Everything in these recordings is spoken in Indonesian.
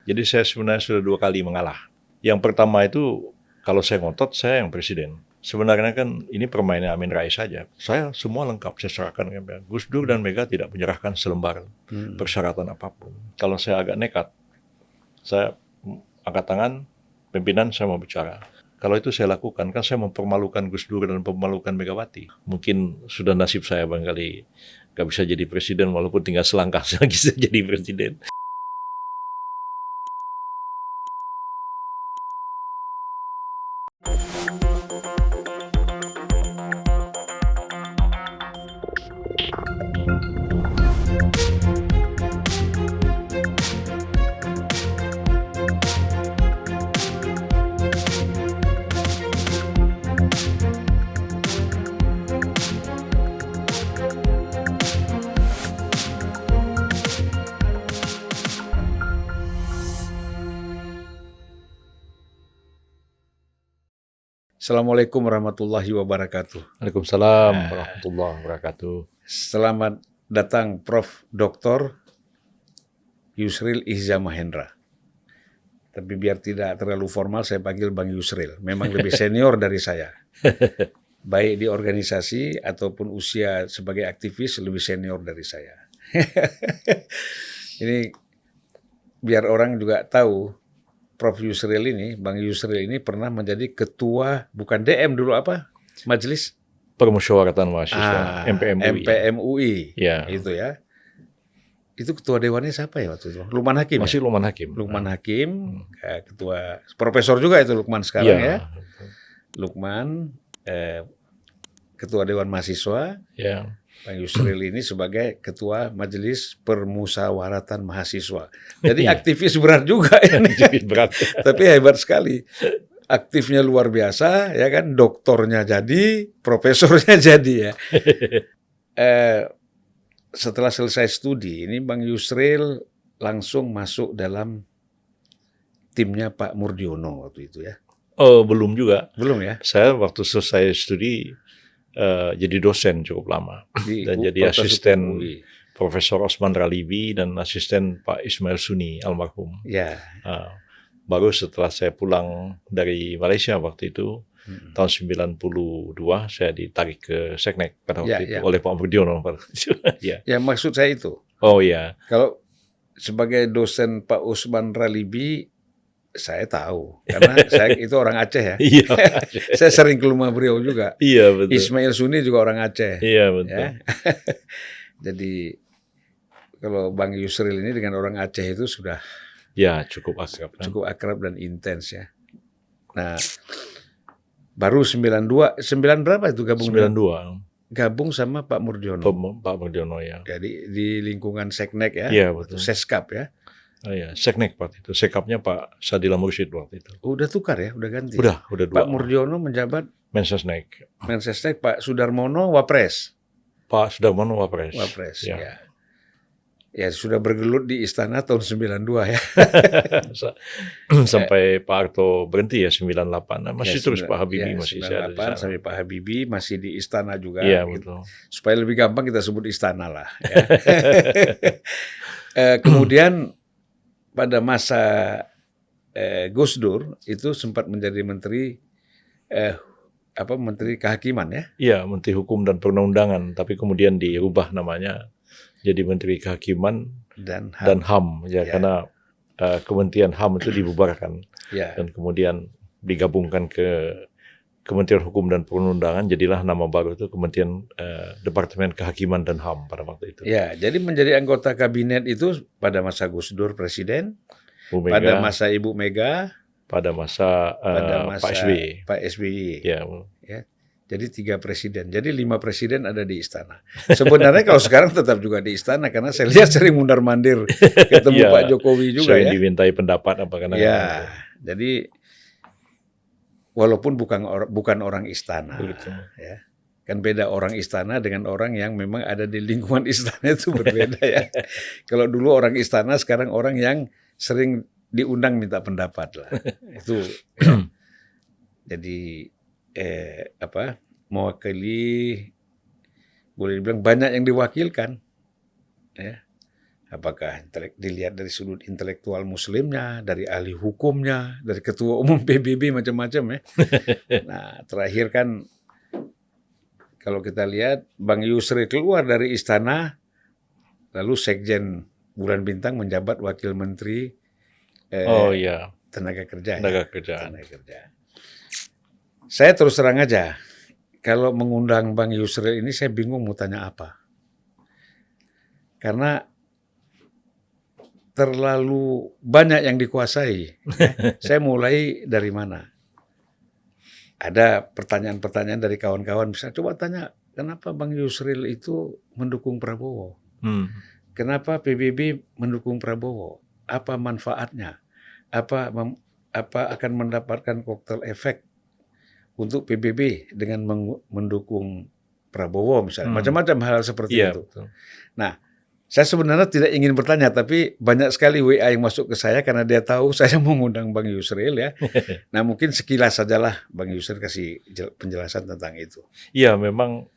Jadi saya sebenarnya sudah 2 kali mengalah. Yang pertama itu kalau saya ngotot, saya yang presiden. Sebenarnya kan ini permainan Amin Rais saja. Saya semua lengkap, saya serahkan ke Mega. Gus Dur dan Mega tidak menyerahkan selembar persyaratan apapun. Kalau saya agak nekat, saya angkat tangan, pimpinan saya mau bicara. Kalau itu saya lakukan, kan saya mempermalukan Gus Dur dan mempermalukan Megawati. Mungkin sudah nasib saya barangkali gak bisa jadi presiden, walaupun tinggal selangkah lagi saya jadi presiden. Assalamualaikum warahmatullahi wabarakatuh. Waalaikumsalam warahmatullahi wabarakatuh. Selamat datang Prof. Dr. Yusril Ihza Mahendra. Tapi biar tidak terlalu formal, saya panggil Bang Yusril. Memang lebih senior dari saya. Baik di organisasi ataupun usia sebagai aktivis lebih senior dari saya. Ini biar orang juga tahu, Prof. Yusril ini, Bang Yusril ini pernah menjadi ketua, bukan DM dulu apa? Majelis Permusyawaratan Mahasiswa, MPMUI. MPMUI, Ya. itu ya. Itu ketua dewannya siapa ya waktu itu? Lukman Hakim. Masih ya? Lukman Hakim. Lukman Hakim, ketua, profesor juga itu Lukman sekarang ya. Lukman, ketua Dewan Mahasiswa. Ya. Bang Yusril ini sebagai ketua Majelis Permusyawaratan Mahasiswa. Jadi aktivis berat juga ini. Berat. Tapi hebat sekali. Aktifnya luar biasa, ya kan? Doktornya jadi, profesornya jadi ya. Setelah selesai studi, ini Bang Yusril langsung masuk dalam timnya Pak Murdiono waktu itu ya. Oh, belum juga. Belum ya? Saya waktu selesai studi jadi dosen cukup lama. Dan jadi asisten Profesor Osman Ralibi dan asisten Pak Ismail Suni almarhum. Ya. Baru setelah saya pulang dari Malaysia waktu itu, tahun 92, saya ditarik ke Seknek pada waktu itu oleh Pak Murdiono. Ya, maksud saya itu. Oh ya. Kalau sebagai dosen Pak Osman Ralibi, saya tahu. Karena saya itu orang Aceh ya. Iya. Saya sering ke rumah beliau juga. Iya, betul. Ismail Suni juga orang Aceh. Iya, betul. Ya. Jadi kalau Bang Yusril ini dengan orang Aceh itu sudah cukup akrab. Kan? Cukup akrab dan intens ya. Nah, baru 92, 9 berapa itu gabung? 92. Gabung sama Pak Murdiono. Pak Murdiono ya. Jadi di lingkungan Seknek ya. Iya, betul. Seskap ya. Oh ya, Seknek waktu itu. Sekapnya Pak Sadila Mursyid waktu itu. Udah tukar ya, udah ganti. Udah dua. Pak Murdiono menjabat Mensesnek. Mensesnek, Pak Sudarmono Wapres. Pak Sudarmono Wapres. Wapres ya. Ya sudah bergelut di istana tahun 92 ya. Sampai Pak Harto berhenti ya 98. Masih terus Pak Habibie masih ada di sana. Sampai Pak Habibie masih di istana juga. Iya, betul. Supaya lebih gampang kita sebut istana lah ya. Kemudian pada masa Gus Dur itu sempat menjadi menteri Menteri Kehakiman ya? Iya, Menteri Hukum dan Perundang-undangan, tapi kemudian dirubah namanya jadi Menteri Kehakiman dan HAM ya. Karena Kementerian HAM itu dibubarkan dan kemudian digabungkan ke Kementerian Hukum dan Perundang-undangan, jadilah nama baru itu Kementerian Departemen Kehakiman dan HAM pada waktu itu. Ya, jadi menjadi anggota kabinet itu pada masa Gus Dur presiden, pada masa Ibu Mega, pada masa Pak SBY. Pak SBY. Ya. Jadi 3 presiden. Jadi 5 presiden ada di istana. Sebenarnya kalau sekarang tetap juga di istana karena saya lihat sering mundar-mandir ketemu Pak Jokowi juga ya. Dimintai pendapat apa karena. Ya. Jadi walaupun bukan orang istana. Begitu. Ya. Kan beda orang istana dengan orang yang memang ada di lingkungan istana itu berbeda ya. Kalau dulu orang istana, sekarang orang yang sering diundang minta pendapat lah. Itu ya. Jadi mewakili, boleh dibilang banyak yang diwakilkan ya. Apakah dilihat dari sudut intelektual muslimnya, dari ahli hukumnya, dari ketua umum PBB macam-macam ya. Nah, terakhir kan kalau kita lihat Bang Yusril keluar dari istana, lalu Sekjen Bulan Bintang menjabat Wakil Menteri Oh iya, Tenaga Kerja ya. tenaga kerjaan. Tenaga Kerja. Saya terus terang aja, kalau mengundang Bang Yusril ini saya bingung mau tanya apa. Karena terlalu banyak yang dikuasai. Ya. Saya mulai dari mana? Ada pertanyaan-pertanyaan dari kawan-kawan, bisa coba tanya, kenapa Bang Yusril itu mendukung Prabowo? Kenapa PBB mendukung Prabowo? Apa manfaatnya? Apa akan mendapatkan koktel efek untuk PBB dengan mendukung Prabowo misalnya? Macam-macam hal seperti itu. Betul. Nah, saya sebenarnya tidak ingin bertanya, tapi banyak sekali WA yang masuk ke saya karena dia tahu saya mau mengundang Bang Yusril ya. Nah, mungkin sekilas sajalah Bang Yusril kasih penjelasan tentang itu. Iya, memang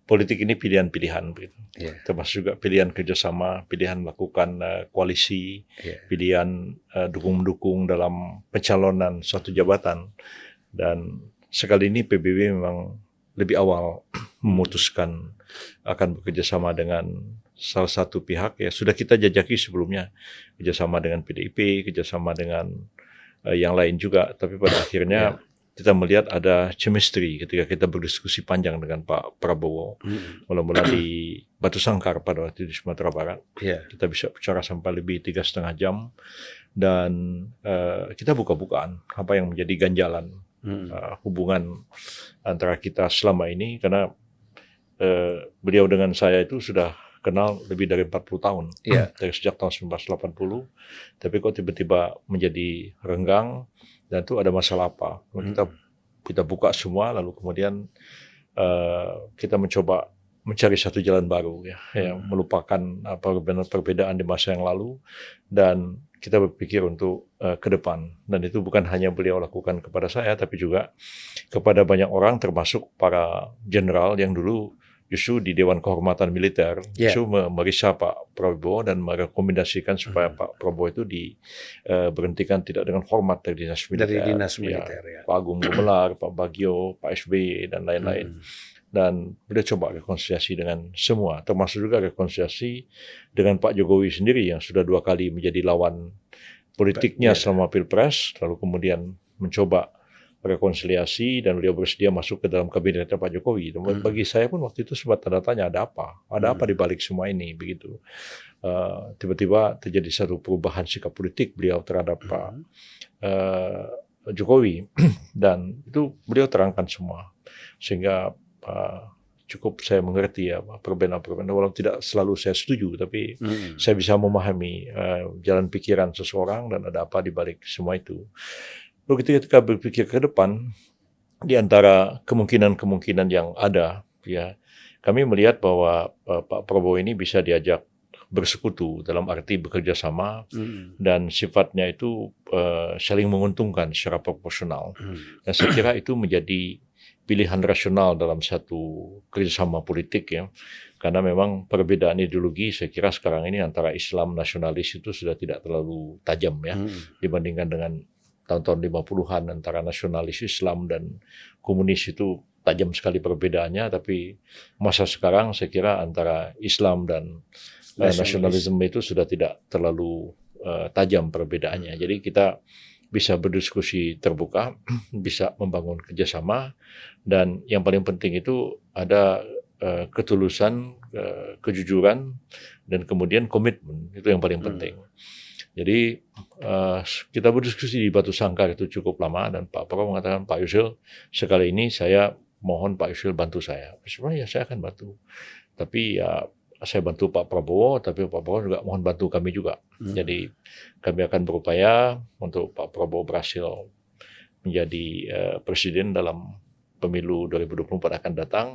politik ini pilihan-pilihan begitu. Yeah. Termasuk juga pilihan kerjasama, pilihan melakukan koalisi, pilihan dukung-mendukung dalam pencalonan suatu jabatan. Dan sekali ini PBB memang lebih awal memutuskan akan bekerjasama dengan salah satu pihak ya sudah kita jajaki sebelumnya, kerjasama dengan PDIP, kerjasama dengan yang lain juga, tapi pada akhirnya kita melihat ada chemistry ketika kita berdiskusi panjang dengan Pak Prabowo. Mula-mula di Batu Sangkar pada waktu di Sumatera Barat. Kita bisa bicara sampai lebih 3,5 jam dan kita buka-bukaan apa yang menjadi ganjalan hubungan antara kita selama ini, karena beliau dengan saya itu sudah kenal lebih dari 40 tahun, dari sejak tahun 1980, tapi kok tiba-tiba menjadi renggang, dan itu ada masalah apa. Kita buka semua, lalu kemudian kita mencoba mencari satu jalan baru yang melupakan perbedaan di masa yang lalu, dan kita berpikir untuk ke depan. Dan itu bukan hanya beliau lakukan kepada saya, tapi juga kepada banyak orang, termasuk para jenderal yang dulu justru di Dewan Kehormatan Militer justru memeriksa Pak Prabowo dan merekomendasikan supaya Pak Prabowo itu diberhentikan tidak dengan hormat dari dinas militer. Dari dinas militer, Pak Agung Gumelar, Pak Bagio, Pak SBY, dan lain-lain. Dan beliau coba rekonsiliasi dengan semua, termasuk juga rekonsiliasi dengan Pak Jokowi sendiri yang sudah 2 kali menjadi lawan politiknya selama Pilpres, lalu kemudian mencoba rekonsiliasi dan beliau bersedia masuk ke dalam kabinetnya Pak Jokowi. Dan bagi saya pun waktu itu sempat tanda tanya, ada apa di balik semua ini begitu. Tiba-tiba terjadi satu perubahan sikap politik beliau terhadap Pak Jokowi dan itu beliau terangkan semua, sehingga cukup saya mengerti perbedaan-perbedaan, walaupun tidak selalu saya setuju, tapi saya bisa memahami jalan pikiran seseorang dan ada apa di balik semua itu. Lalu ketika berpikir ke depan, di antara kemungkinan-kemungkinan yang ada, kami melihat bahwa Pak Prabowo ini bisa diajak bersekutu dalam arti bekerja sama dan sifatnya itu saling menguntungkan secara proporsional. Dan saya kira itu menjadi pilihan rasional dalam satu kerjasama politik karena memang perbedaan ideologi saya kira sekarang ini antara Islam nasionalis itu sudah tidak terlalu tajam dibandingkan dengan tahun-tahun 50-an antara nasionalis Islam dan komunis itu tajam sekali perbedaannya, tapi masa sekarang saya kira antara Islam dan nasionalisme itu sudah tidak terlalu tajam perbedaannya. Jadi kita bisa berdiskusi terbuka, bisa membangun kerjasama, dan yang paling penting itu ada ketulusan, kejujuran, dan kemudian komitmen, itu yang paling penting. Jadi kita berdiskusi di Batu Sangkar itu cukup lama, dan Pak Prabowo mengatakan, Pak Yusril, sekali ini saya mohon Pak Yusril bantu saya. Sebenarnya saya akan bantu, tapi saya bantu Pak Prabowo, tapi Pak Prabowo juga mohon bantu kami juga. Jadi kami akan berupaya untuk Pak Prabowo berhasil menjadi presiden dalam pemilu 2024 akan datang.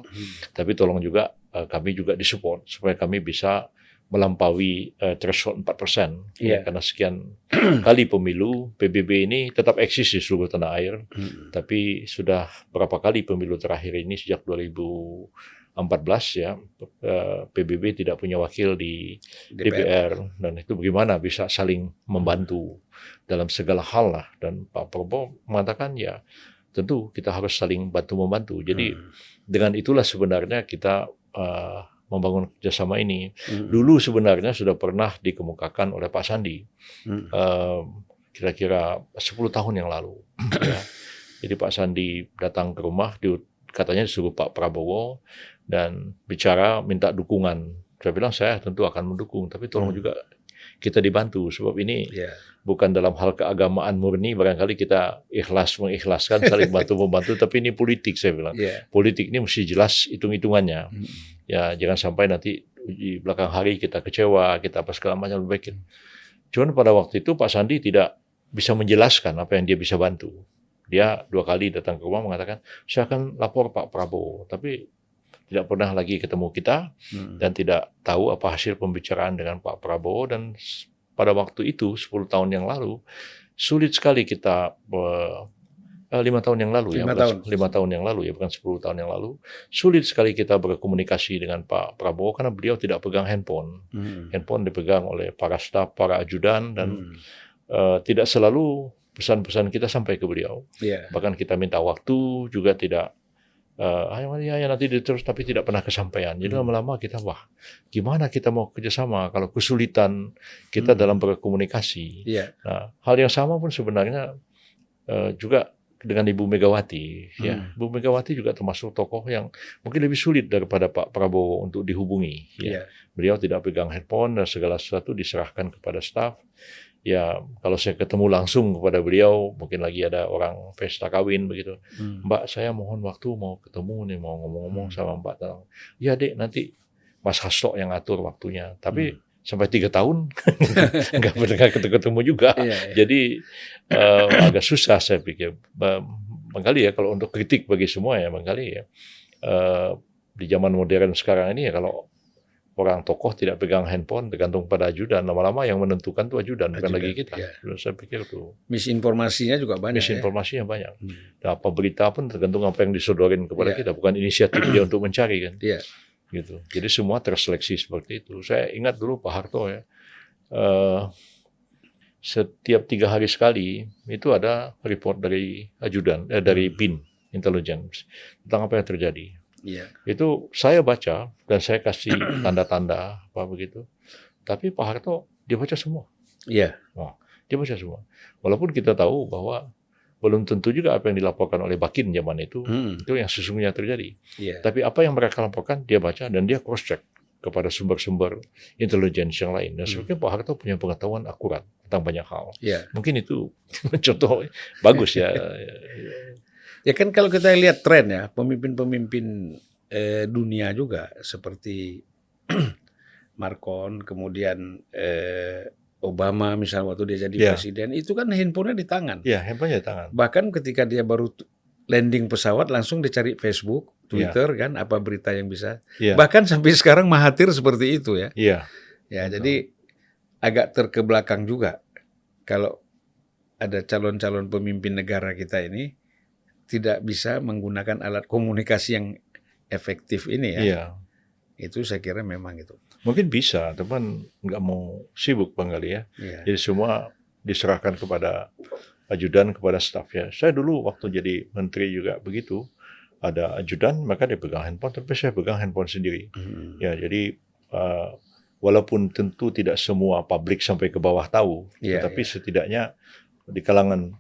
Tapi tolong juga kami juga disupport supaya kami bisa melampaui threshold 4%. Karena sekian kali pemilu, PBB ini tetap eksis di seluruh tanah air. Tapi sudah berapa kali pemilu terakhir ini sejak 2014 14 ya, PBB tidak punya wakil di DPR, dan itu bagaimana bisa saling membantu dalam segala hal lah. Dan Pak Prabowo mengatakan ya tentu kita harus saling bantu-membantu. Jadi dengan itulah sebenarnya kita membangun kerjasama ini. Dulu sebenarnya sudah pernah dikemukakan oleh Pak Sandi, kira-kira 10 tahun yang lalu. Ya. Jadi Pak Sandi datang ke rumah, katanya disuruh Pak Prabowo dan bicara minta dukungan. Saya bilang saya tentu akan mendukung, tapi tolong juga kita dibantu, sebab ini bukan dalam hal keagamaan murni, barangkali kita mengikhlaskan, saling bantu-membantu, tapi ini politik, saya bilang. Politik ini mesti jelas hitung-hitungannya. Ya, jangan sampai nanti di belakang hari kita kecewa, kita apa segala macam, lebih baik. Cuman pada waktu itu Pak Sandi tidak bisa menjelaskan apa yang dia bisa bantu. Dia 2 kali datang ke rumah mengatakan, saya akan lapor Pak Prabowo, tapi tidak pernah lagi ketemu kita dan tidak tahu apa hasil pembicaraan dengan Pak Prabowo. Dan pada waktu itu 10 tahun yang lalu sulit sekali kita 5 tahun yang lalu ya, 5 tahun yang lalu ya, bukan 10 tahun yang lalu, sulit sekali kita berkomunikasi dengan Pak Prabowo karena beliau tidak pegang handphone. Handphone dipegang oleh para staf, para ajudan, dan tidak selalu pesan-pesan kita sampai ke beliau. Bahkan kita minta waktu juga tidak, ya nanti terus, tapi tidak pernah kesampaian. Jadi lama-lama kita, gimana kita mau kerjasama kalau kesulitan kita dalam berkomunikasi. Nah, hal yang sama pun sebenarnya juga dengan Ibu Megawati. Ya, Ibu Megawati juga termasuk tokoh yang mungkin lebih sulit daripada Pak Prabowo untuk dihubungi. Ya. Beliau tidak pegang handphone dan segala sesuatu diserahkan kepada staf. Ya, kalau saya ketemu langsung kepada beliau, mungkin lagi ada orang pesta kawin begitu. Mbak, saya mohon waktu mau ketemu nih, mau ngomong-ngomong sama Mbak. Ya Dek, nanti Mas Hasto yang atur waktunya. Tapi sampai 3 tahun nggak pernah ketemu juga. Jadi agak susah saya pikir. Barangkali ya kalau untuk kritik bagi semua ya, barangkali ya di zaman modern sekarang ini ya, kalau orang tokoh tidak pegang handphone, tergantung pada ajudan, lama-lama yang menentukan itu ajudan, bukan lagi kita. Saya pikir tuh misinformasinya juga banyak. Misinformasinya banyak. Dan apa berita pun tergantung apa yang disodorin kepada kita, bukan inisiatif dia untuk mencari kan. Gitu. Jadi semua terseleksi seperti itu. Saya ingat dulu Pak Harto ya, setiap 3 hari sekali itu ada report dari ajudan, dari BIN Intelligence tentang apa yang terjadi. Itu saya baca dan saya kasih tanda-tanda apa begitu. Tapi Pak Harto dia baca semua. Dia baca semua. Walaupun kita tahu bahwa belum tentu juga apa yang dilaporkan oleh Bakin zaman itu yang sesungguhnya terjadi. Tapi apa yang mereka laporkan dia baca dan dia cross check kepada sumber-sumber intelligence yang lain. Dan sebenarnya Pak Harto punya pengetahuan akurat tentang banyak hal. Mungkin itu contoh bagus ya. Ya kan kalau kita lihat tren ya, pemimpin-pemimpin dunia juga seperti Marcon, kemudian Obama misalnya waktu dia jadi presiden, itu kan handphonenya di tangan. Handphonenya di tangan. Bahkan ketika dia baru landing pesawat langsung dicari Facebook, Twitter kan, apa berita yang bisa. Bahkan sampai sekarang Mahathir seperti itu ya. Jadi agak terkebelakang juga kalau ada calon-calon pemimpin negara kita ini tidak bisa menggunakan alat komunikasi yang efektif ini ya. Itu saya kira memang itu. Mungkin bisa, teman nggak mau sibuk barangkali ya. Jadi semua diserahkan kepada ajudan, kepada staf ya. Saya dulu waktu jadi menteri juga begitu. Ada ajudan, maka dia pegang handphone, tapi saya pegang handphone sendiri. Ya, jadi walaupun tentu tidak semua publik sampai ke bawah tahu, tetapi setidaknya di kalangan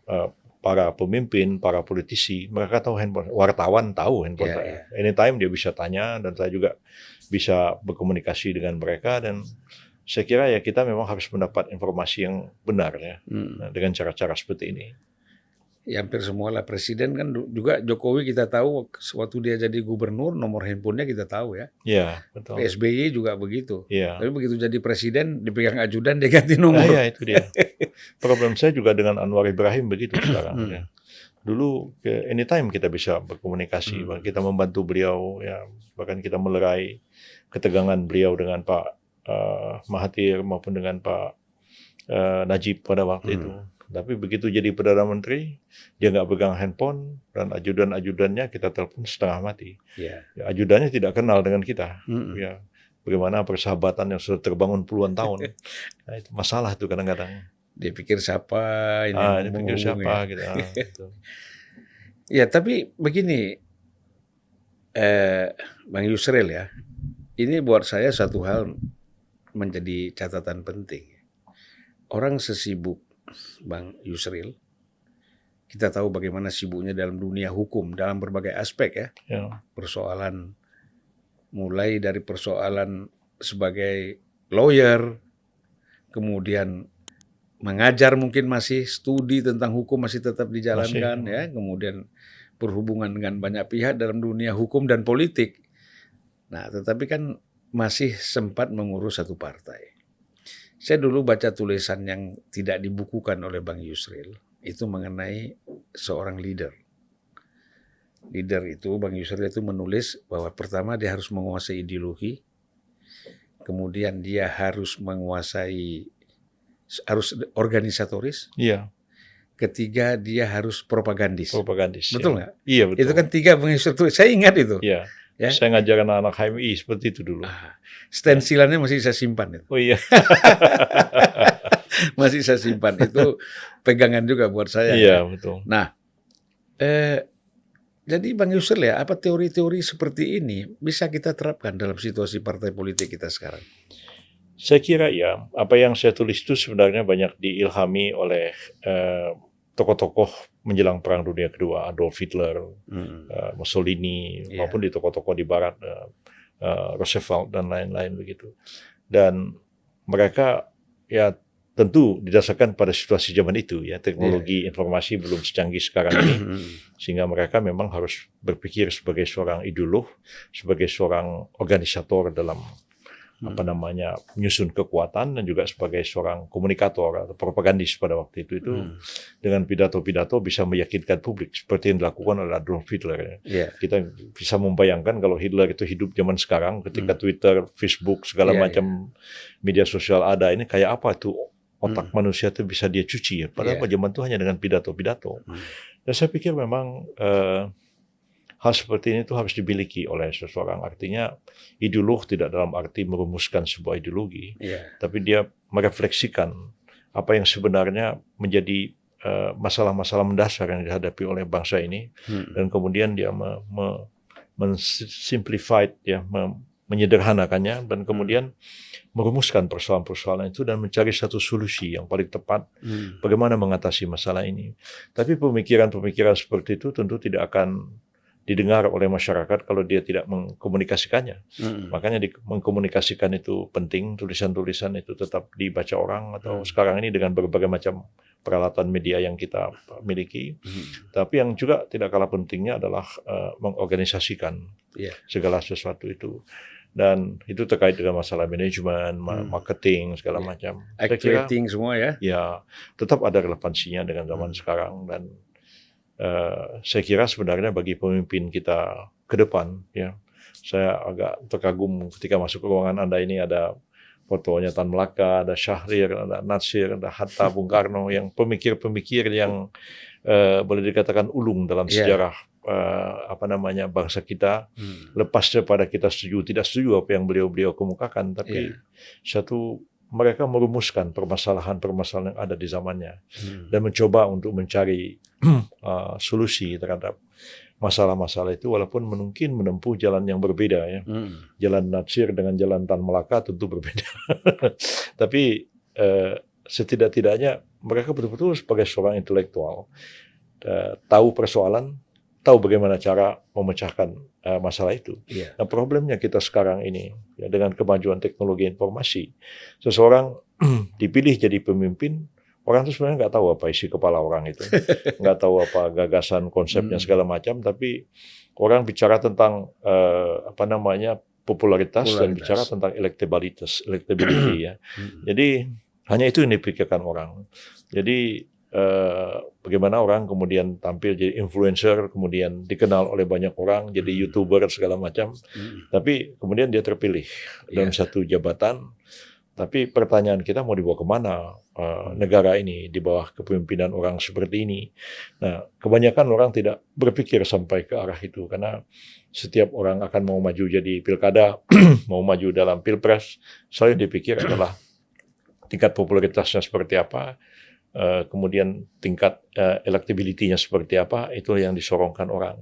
para pemimpin, para politisi, mereka tahu handphone, wartawan tahu handphone saya. Anytime dia bisa tanya, dan saya juga bisa berkomunikasi dengan mereka, dan saya kira ya kita memang harus mendapat informasi yang benar ya, dengan cara-cara seperti ini. Ya, hampir semua lah. Presiden kan juga Jokowi kita tahu waktu dia jadi gubernur nomor handphonenya kita tahu ya. Betul. SBY juga begitu. Tapi begitu jadi presiden dipegang ajudan dia ganti nomor. Itu dia. Problem saya juga dengan Anwar Ibrahim begitu sekarang. Ya. Dulu anytime kita bisa berkomunikasi, kita membantu beliau ya, bahkan kita melerai ketegangan beliau dengan Pak Mahathir maupun dengan Pak Najib pada waktu itu. Tapi begitu jadi Perdana Menteri, dia nggak pegang handphone, dan ajudan-ajudannya kita telepon setengah mati. Ya. Ya, ajudannya tidak kenal dengan kita. Mm-mm. Ya, bagaimana persahabatan yang sudah terbangun puluhan tahun. Nah, itu masalah tuh kadang-kadang. Dia pikir siapa ini yang Ini pikir menghubungi. siapa gitu. Gitu. Ya, tapi begini, Bang Yusril ya, ini buat saya satu hal menjadi catatan penting. Orang sesibuk Bang Yusril, kita tahu bagaimana sibuknya dalam dunia hukum, dalam berbagai aspek ya. Ya. Persoalan, mulai dari persoalan sebagai lawyer, kemudian mengajar mungkin masih, studi tentang hukum masih tetap dijalankan ya, kemudian berhubungan dengan banyak pihak dalam dunia hukum dan politik. Nah, tetapi kan masih sempat mengurus satu partai. Saya dulu baca tulisan yang tidak dibukukan oleh Bang Yusril, itu mengenai seorang leader. Leader itu, Bang Yusril itu menulis bahwa pertama dia harus menguasai ideologi, kemudian dia harus menguasai, harus organisatoris, Iya. ketiga dia harus propagandis. Propagandis. Betul nggak? Iya, betul. Itu kan 3 Bang Yusril. Saya ingat itu. Iya. Ya. Saya ngajar anak-anak HMI seperti itu dulu. Stensilannya masih saya simpan itu. Oh iya. Masih saya simpan. Itu pegangan juga buat saya. Iya, betul. Nah, jadi Bang Yusril ya, apa teori-teori seperti ini bisa kita terapkan dalam situasi partai politik kita sekarang? Saya kira ya, apa yang saya tulis itu sebenarnya banyak diilhami oleh tokoh-tokoh menjelang Perang Dunia Kedua, Adolf Hitler, Mussolini, maupun di tokoh-tokoh di Barat, Roosevelt dan lain-lain begitu. Dan mereka ya tentu didasarkan pada situasi zaman itu ya, teknologi informasi belum secanggih sekarang ini, sehingga mereka memang harus berpikir sebagai seorang ideolog, sebagai seorang organisator dalam menyusun kekuatan, dan juga sebagai seorang komunikator atau propagandis pada waktu itu dengan pidato-pidato bisa meyakinkan publik seperti yang dilakukan oleh Adolf Hitler. Kita bisa membayangkan kalau Hitler itu hidup zaman sekarang ketika Twitter, Facebook, segala macam media sosial ada, ini kayak apa tuh otak manusia itu bisa dia cuci ya. Padahal zaman itu hanya dengan pidato-pidato. Dan saya pikir memang hal seperti ini tuh harus dimiliki oleh seseorang. Artinya ideolog tidak dalam arti merumuskan sebuah ideologi, tapi dia merefleksikan apa yang sebenarnya menjadi masalah-masalah mendasar yang dihadapi oleh bangsa ini, dan kemudian dia mensimplified ya, menyederhanakannya, dan kemudian merumuskan persoalan-persoalan itu dan mencari satu solusi yang paling tepat bagaimana mengatasi masalah ini. Tapi pemikiran-pemikiran seperti itu tentu tidak akan didengar oleh masyarakat kalau dia tidak mengkomunikasikannya. Makanya mengkomunikasikan itu penting, tulisan-tulisan itu tetap dibaca orang, atau sekarang ini dengan berbagai macam peralatan media yang kita miliki. Tapi yang juga tidak kalah pentingnya adalah mengorganisasikan segala sesuatu itu. Dan itu terkait dengan masalah manajemen, marketing, segala macam. Activating semua ya. Ya, tetap ada relevansinya dengan zaman sekarang. Dan saya kira sebenarnya bagi pemimpin kita ke depan, ya, saya agak terkagum ketika masuk ke ruangan Anda ini ada fotonya Tan Melaka, ada Syahrir, ada Natsir, ada Hatta, Bung Karno, yang pemikir-pemikir yang boleh dikatakan ulung dalam sejarah bangsa kita. Lepas daripada kita setuju tidak setuju apa yang beliau-beliau kemukakan, tapi mereka merumuskan permasalahan-permasalahan yang ada di zamannya dan mencoba untuk mencari solusi terhadap masalah-masalah itu, walaupun mungkin menempuh jalan yang berbeda ya. Jalan Natsir dengan jalan Tan Melaka tentu berbeda. Tapi setidak-tidaknya mereka betul-betul sebagai seorang intelektual tahu persoalan, tahu bagaimana cara memecahkan masalah itu. Nah, problemnya kita sekarang ini ya, dengan kemajuan teknologi informasi, seseorang dipilih jadi pemimpin, orang itu sebenarnya nggak tahu apa isi kepala orang itu, nggak tahu apa gagasan, konsepnya segala macam, tapi orang bicara tentang popularitas dan bicara tentang electability ya. Jadi hanya itu yang dipikirkan orang. Jadi bagaimana orang kemudian tampil jadi influencer, kemudian dikenal oleh banyak orang, jadi YouTuber segala macam, tapi kemudian dia terpilih dalam satu jabatan, Tapi pertanyaan kita mau dibawa kemana negara ini di bawah kepemimpinan orang seperti ini. Nah, kebanyakan orang tidak berpikir sampai ke arah itu karena setiap orang akan mau maju jadi pilkada, mau maju dalam pilpres, selalu dipikir adalah tingkat popularitasnya seperti apa, kemudian tingkat electability-nya seperti apa, itu yang disorongkan orang.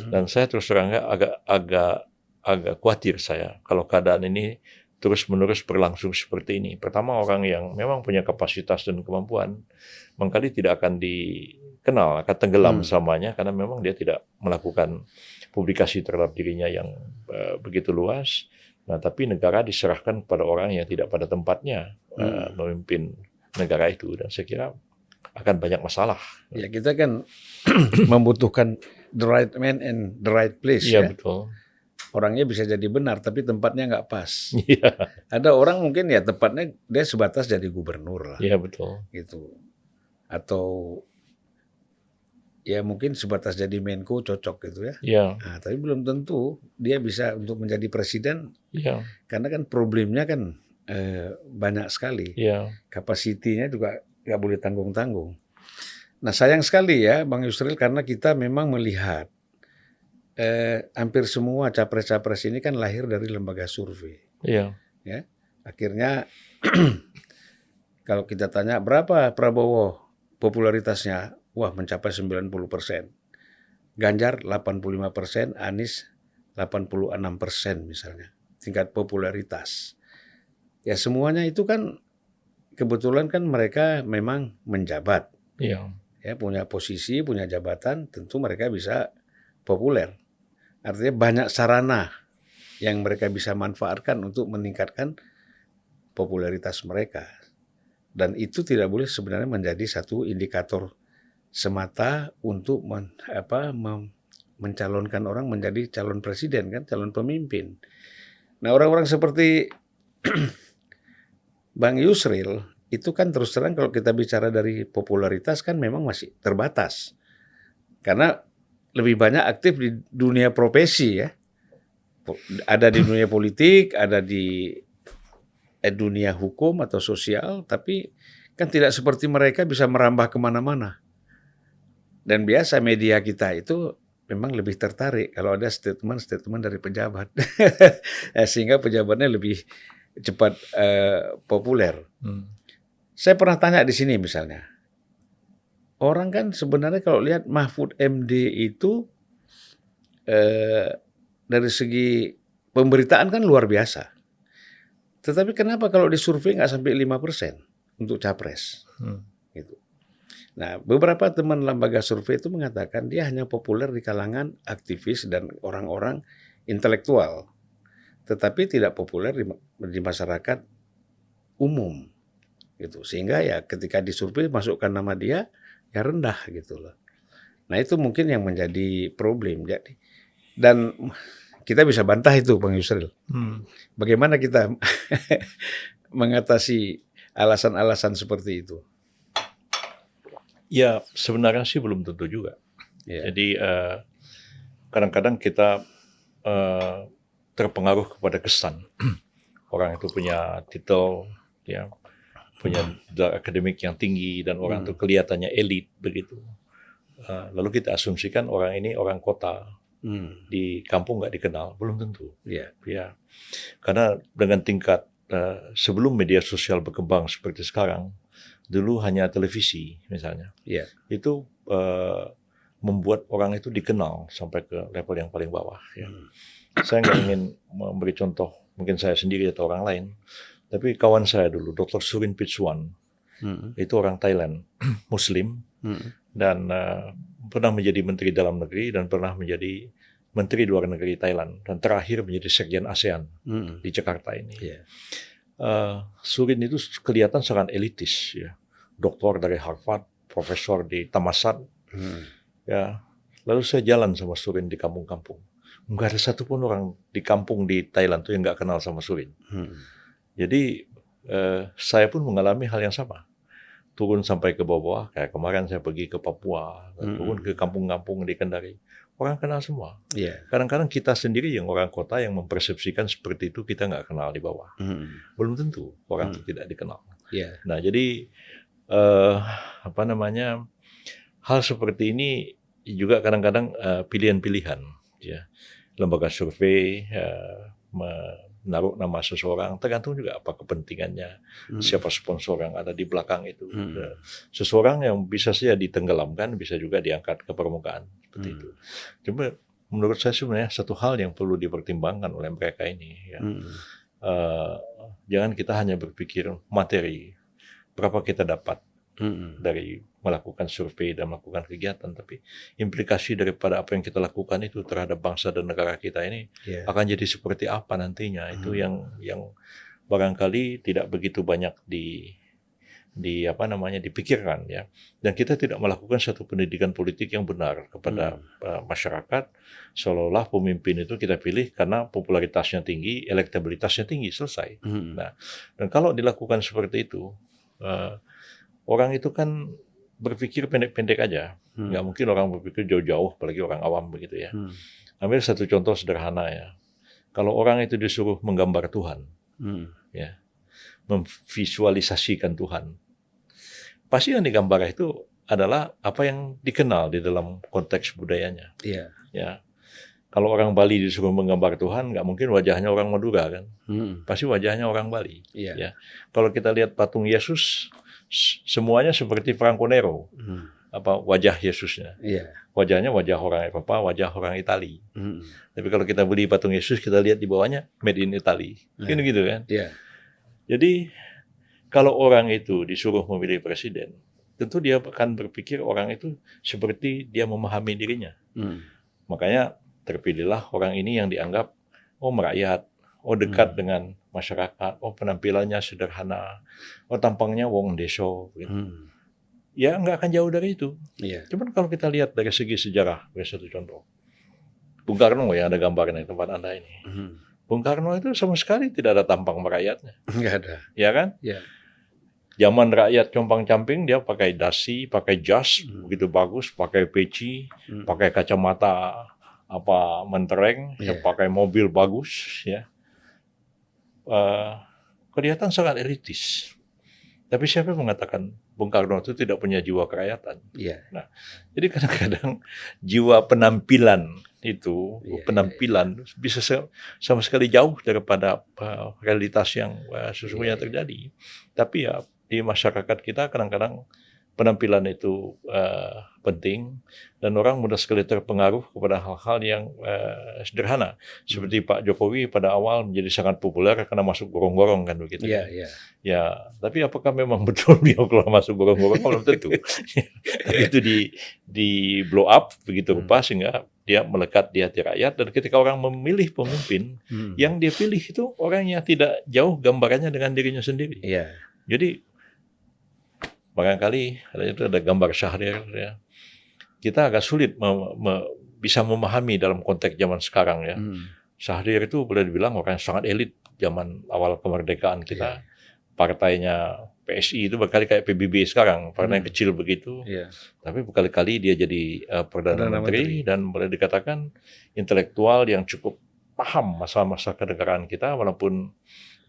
Dan saya terus terang agak khawatir saya kalau keadaan ini terus-menerus berlangsung seperti ini. Pertama, orang yang memang punya kapasitas dan kemampuan, mengkali tidak akan dikenal, akan tenggelam samanya, karena memang dia tidak melakukan publikasi terhadap dirinya yang begitu luas. Nah, tapi negara diserahkan kepada orang yang tidak pada tempatnya memimpin negara itu. Dan saya kira akan banyak masalah. Ya, kita kan membutuhkan the right man and the right place. Iya, ya. betul. Orangnya bisa jadi benar, tapi tempatnya nggak pas. Iya. Ada orang mungkin ya tempatnya dia sebatas jadi gubernur lah. Iya, betul. Gitu. Atau ya mungkin sebatas jadi Menko cocok gitu ya. Iya. Nah, tapi belum tentu dia bisa untuk menjadi presiden. Iya. Karena kan problemnya kan banyak sekali. Iya. Kapasitinya juga nggak boleh tanggung-tanggung. Nah, sayang sekali ya Bang Yusril, karena kita memang melihat hampir semua capres-capres ini kan lahir dari lembaga survei. Iya. Ya, akhirnya kalau kita tanya berapa Prabowo popularitasnya, wah mencapai 90%. Ganjar 85%, Anies 86% misalnya, tingkat popularitas. Ya semuanya itu kan kebetulan kan mereka memang menjabat. Iya. Ya, punya posisi, punya jabatan, tentu mereka bisa populer. Artinya banyak sarana yang mereka bisa manfaatkan untuk meningkatkan popularitas mereka. Dan itu tidak boleh sebenarnya menjadi satu indikator semata untuk mencalonkan orang menjadi calon presiden, kan, calon pemimpin. Nah, orang-orang seperti Bang Yusril itu kan terus terang kalau kita bicara dari popularitas kan memang masih terbatas. Karena lebih banyak aktif di dunia profesi ya. Ada di dunia politik, ada di dunia hukum atau sosial, tapi kan tidak seperti mereka bisa merambah kemana-mana. Dan biasa media kita itu memang lebih tertarik kalau ada statement-statement dari pejabat. Sehingga pejabatnya lebih cepat populer. Saya pernah tanya di sini misalnya, orang kan sebenarnya kalau lihat Mahfud MD itu dari segi pemberitaan kan luar biasa. Tetapi kenapa kalau disurvei nggak sampai 5% untuk capres? Gitu. Nah, beberapa teman lembaga survei itu mengatakan dia hanya populer di kalangan aktivis dan orang-orang intelektual, tetapi tidak populer di masyarakat umum. Gitu. Sehingga ya ketika disurvei masukkan nama dia, ya rendah gitu loh. Nah itu mungkin yang menjadi problem. Jadi, dan kita bisa bantah itu Bang Yusril. Bagaimana kita mengatasi alasan-alasan seperti itu? Ya sebenarnya sih belum tentu juga. Ya. Jadi kadang-kadang kita terpengaruh kepada kesan. Orang itu punya titel, ya, punya gelar akademik yang tinggi dan orang itu kelihatannya elit begitu. Lalu kita asumsikan orang ini orang kota, di kampung nggak dikenal, belum tentu. Ya. Ya, karena dengan tingkat sebelum media sosial berkembang seperti sekarang, dulu hanya televisi misalnya, Ya. itu membuat orang itu dikenal sampai ke level yang paling bawah. Ya. Saya nggak ingin memberi contoh, mungkin saya sendiri atau orang lain. Tapi kawan saya dulu, Dr. Surin Pitsuwan, itu orang Thailand, Muslim, dan pernah menjadi Menteri Dalam Negeri dan pernah menjadi Menteri Luar Negeri Thailand dan terakhir menjadi Sekjen ASEAN di Jakarta ini. Yeah. Surin itu kelihatan sangat elitis, ya, doktor dari Harvard, profesor di Thammasat, ya. Lalu saya jalan sama Surin di kampung-kampung, nggak ada satupun orang di kampung di Thailand tuh yang nggak kenal sama Surin. Jadi saya pun mengalami hal yang sama. turun sampai ke bawah, kayak kemarin saya pergi ke Papua, turun ke kampung-kampung di Kendari, orang kenal semua. Iya. Kadang-kadang kita sendiri yang orang kota yang mempersepsikan seperti itu, kita nggak kenal di bawah. Belum tentu orang itu tidak dikenal. Iya. Nah, jadi hal seperti ini juga kadang-kadang pilihan-pilihan, ya. Lembaga survei menaruh nama seseorang, tergantung juga apa kepentingannya, siapa sponsor yang ada di belakang itu. Seseorang yang bisa saja ditenggelamkan, bisa juga diangkat ke permukaan, seperti itu. Cuma menurut saya sebenarnya satu hal yang perlu dipertimbangkan oleh mereka ini, ya. Jangan kita hanya berpikir materi, berapa kita dapat dari melakukan survei dan melakukan kegiatan, tapi implikasi daripada apa yang kita lakukan itu terhadap bangsa dan negara kita ini akan jadi seperti apa nantinya. Itu yang barangkali tidak begitu banyak dipikirkan, ya. Dan kita tidak melakukan satu pendidikan politik yang benar kepada masyarakat, seolah-olah pemimpin itu kita pilih karena popularitasnya tinggi, elektabilitasnya tinggi, selesai. Nah, dan kalau dilakukan seperti itu, orang itu kan berpikir pendek-pendek aja. Nggak mungkin orang berpikir jauh-jauh, apalagi orang awam begitu, ya. Ambil satu contoh sederhana, ya. Kalau orang itu disuruh menggambar Tuhan, ya, memvisualisasikan Tuhan, pasti yang digambar itu adalah apa yang dikenal di dalam konteks budayanya. Ya. Kalau orang Bali disuruh menggambar Tuhan, nggak mungkin wajahnya orang Madura, kan? Pasti wajahnya orang Bali. Ya. Kalau kita lihat patung Yesus, semuanya seperti Franco Nero, wajah Yesusnya. Wajahnya wajah orang Eropa, wajah orang Itali. Tapi kalau kita beli patung Yesus, kita lihat di bawahnya made in Italy, gitu kan? Jadi kalau orang itu disuruh memilih presiden, tentu dia akan berpikir orang itu seperti dia memahami dirinya. Makanya terpilihlah orang ini yang dianggap merakyat, dekat dengan masyarakat, penampilannya sederhana, tampangnya wong deso, gitu. Ya nggak akan jauh dari itu. Cuman kalau kita lihat dari segi sejarah, satu contoh, Bung Karno, ya, ada gambarnya di tempat Anda ini. Bung Karno itu sama sekali tidak ada tampang merakyatnya. Nggak ada. Ya kan? Zaman rakyat compang-camping, dia pakai dasi, pakai jas, begitu bagus, pakai peci, pakai kacamata mentereng, pakai mobil bagus, ya. Kelihatan sangat elitis. Tapi siapa yang mengatakan Bung Karno itu tidak punya jiwa kerakyatan? Nah, jadi kadang-kadang jiwa penampilan itu, bisa sama sekali jauh daripada realitas yang sesungguhnya terjadi. Tapi ya di masyarakat kita kadang-kadang penampilan itu penting, dan orang mudah sekali terpengaruh kepada hal-hal yang sederhana. Seperti Pak Jokowi pada awal menjadi sangat populer karena masuk gorong-gorong, kan begitu. Ya, tapi apakah memang betul dia keluar masuk gorong-gorong? Belum tentu. Tapi itu di blow up begitu rupa sehingga dia melekat di hati rakyat, dan ketika orang memilih pemimpin, yang dia pilih itu orang yang tidak jauh gambarannya dengan dirinya sendiri. Jadi barangkali ada gambar Syahrir, ya. Kita agak sulit bisa memahami dalam konteks zaman sekarang, ya. Syahrir itu boleh dibilang orang yang sangat elit zaman awal kemerdekaan kita. Partainya PSI itu berkali kayak PBB sekarang, partai yang kecil begitu. Tapi berkali-kali dia jadi Perdana Menteri, dan boleh dikatakan intelektual yang cukup paham masalah-masalah kenegaraan kita, walaupun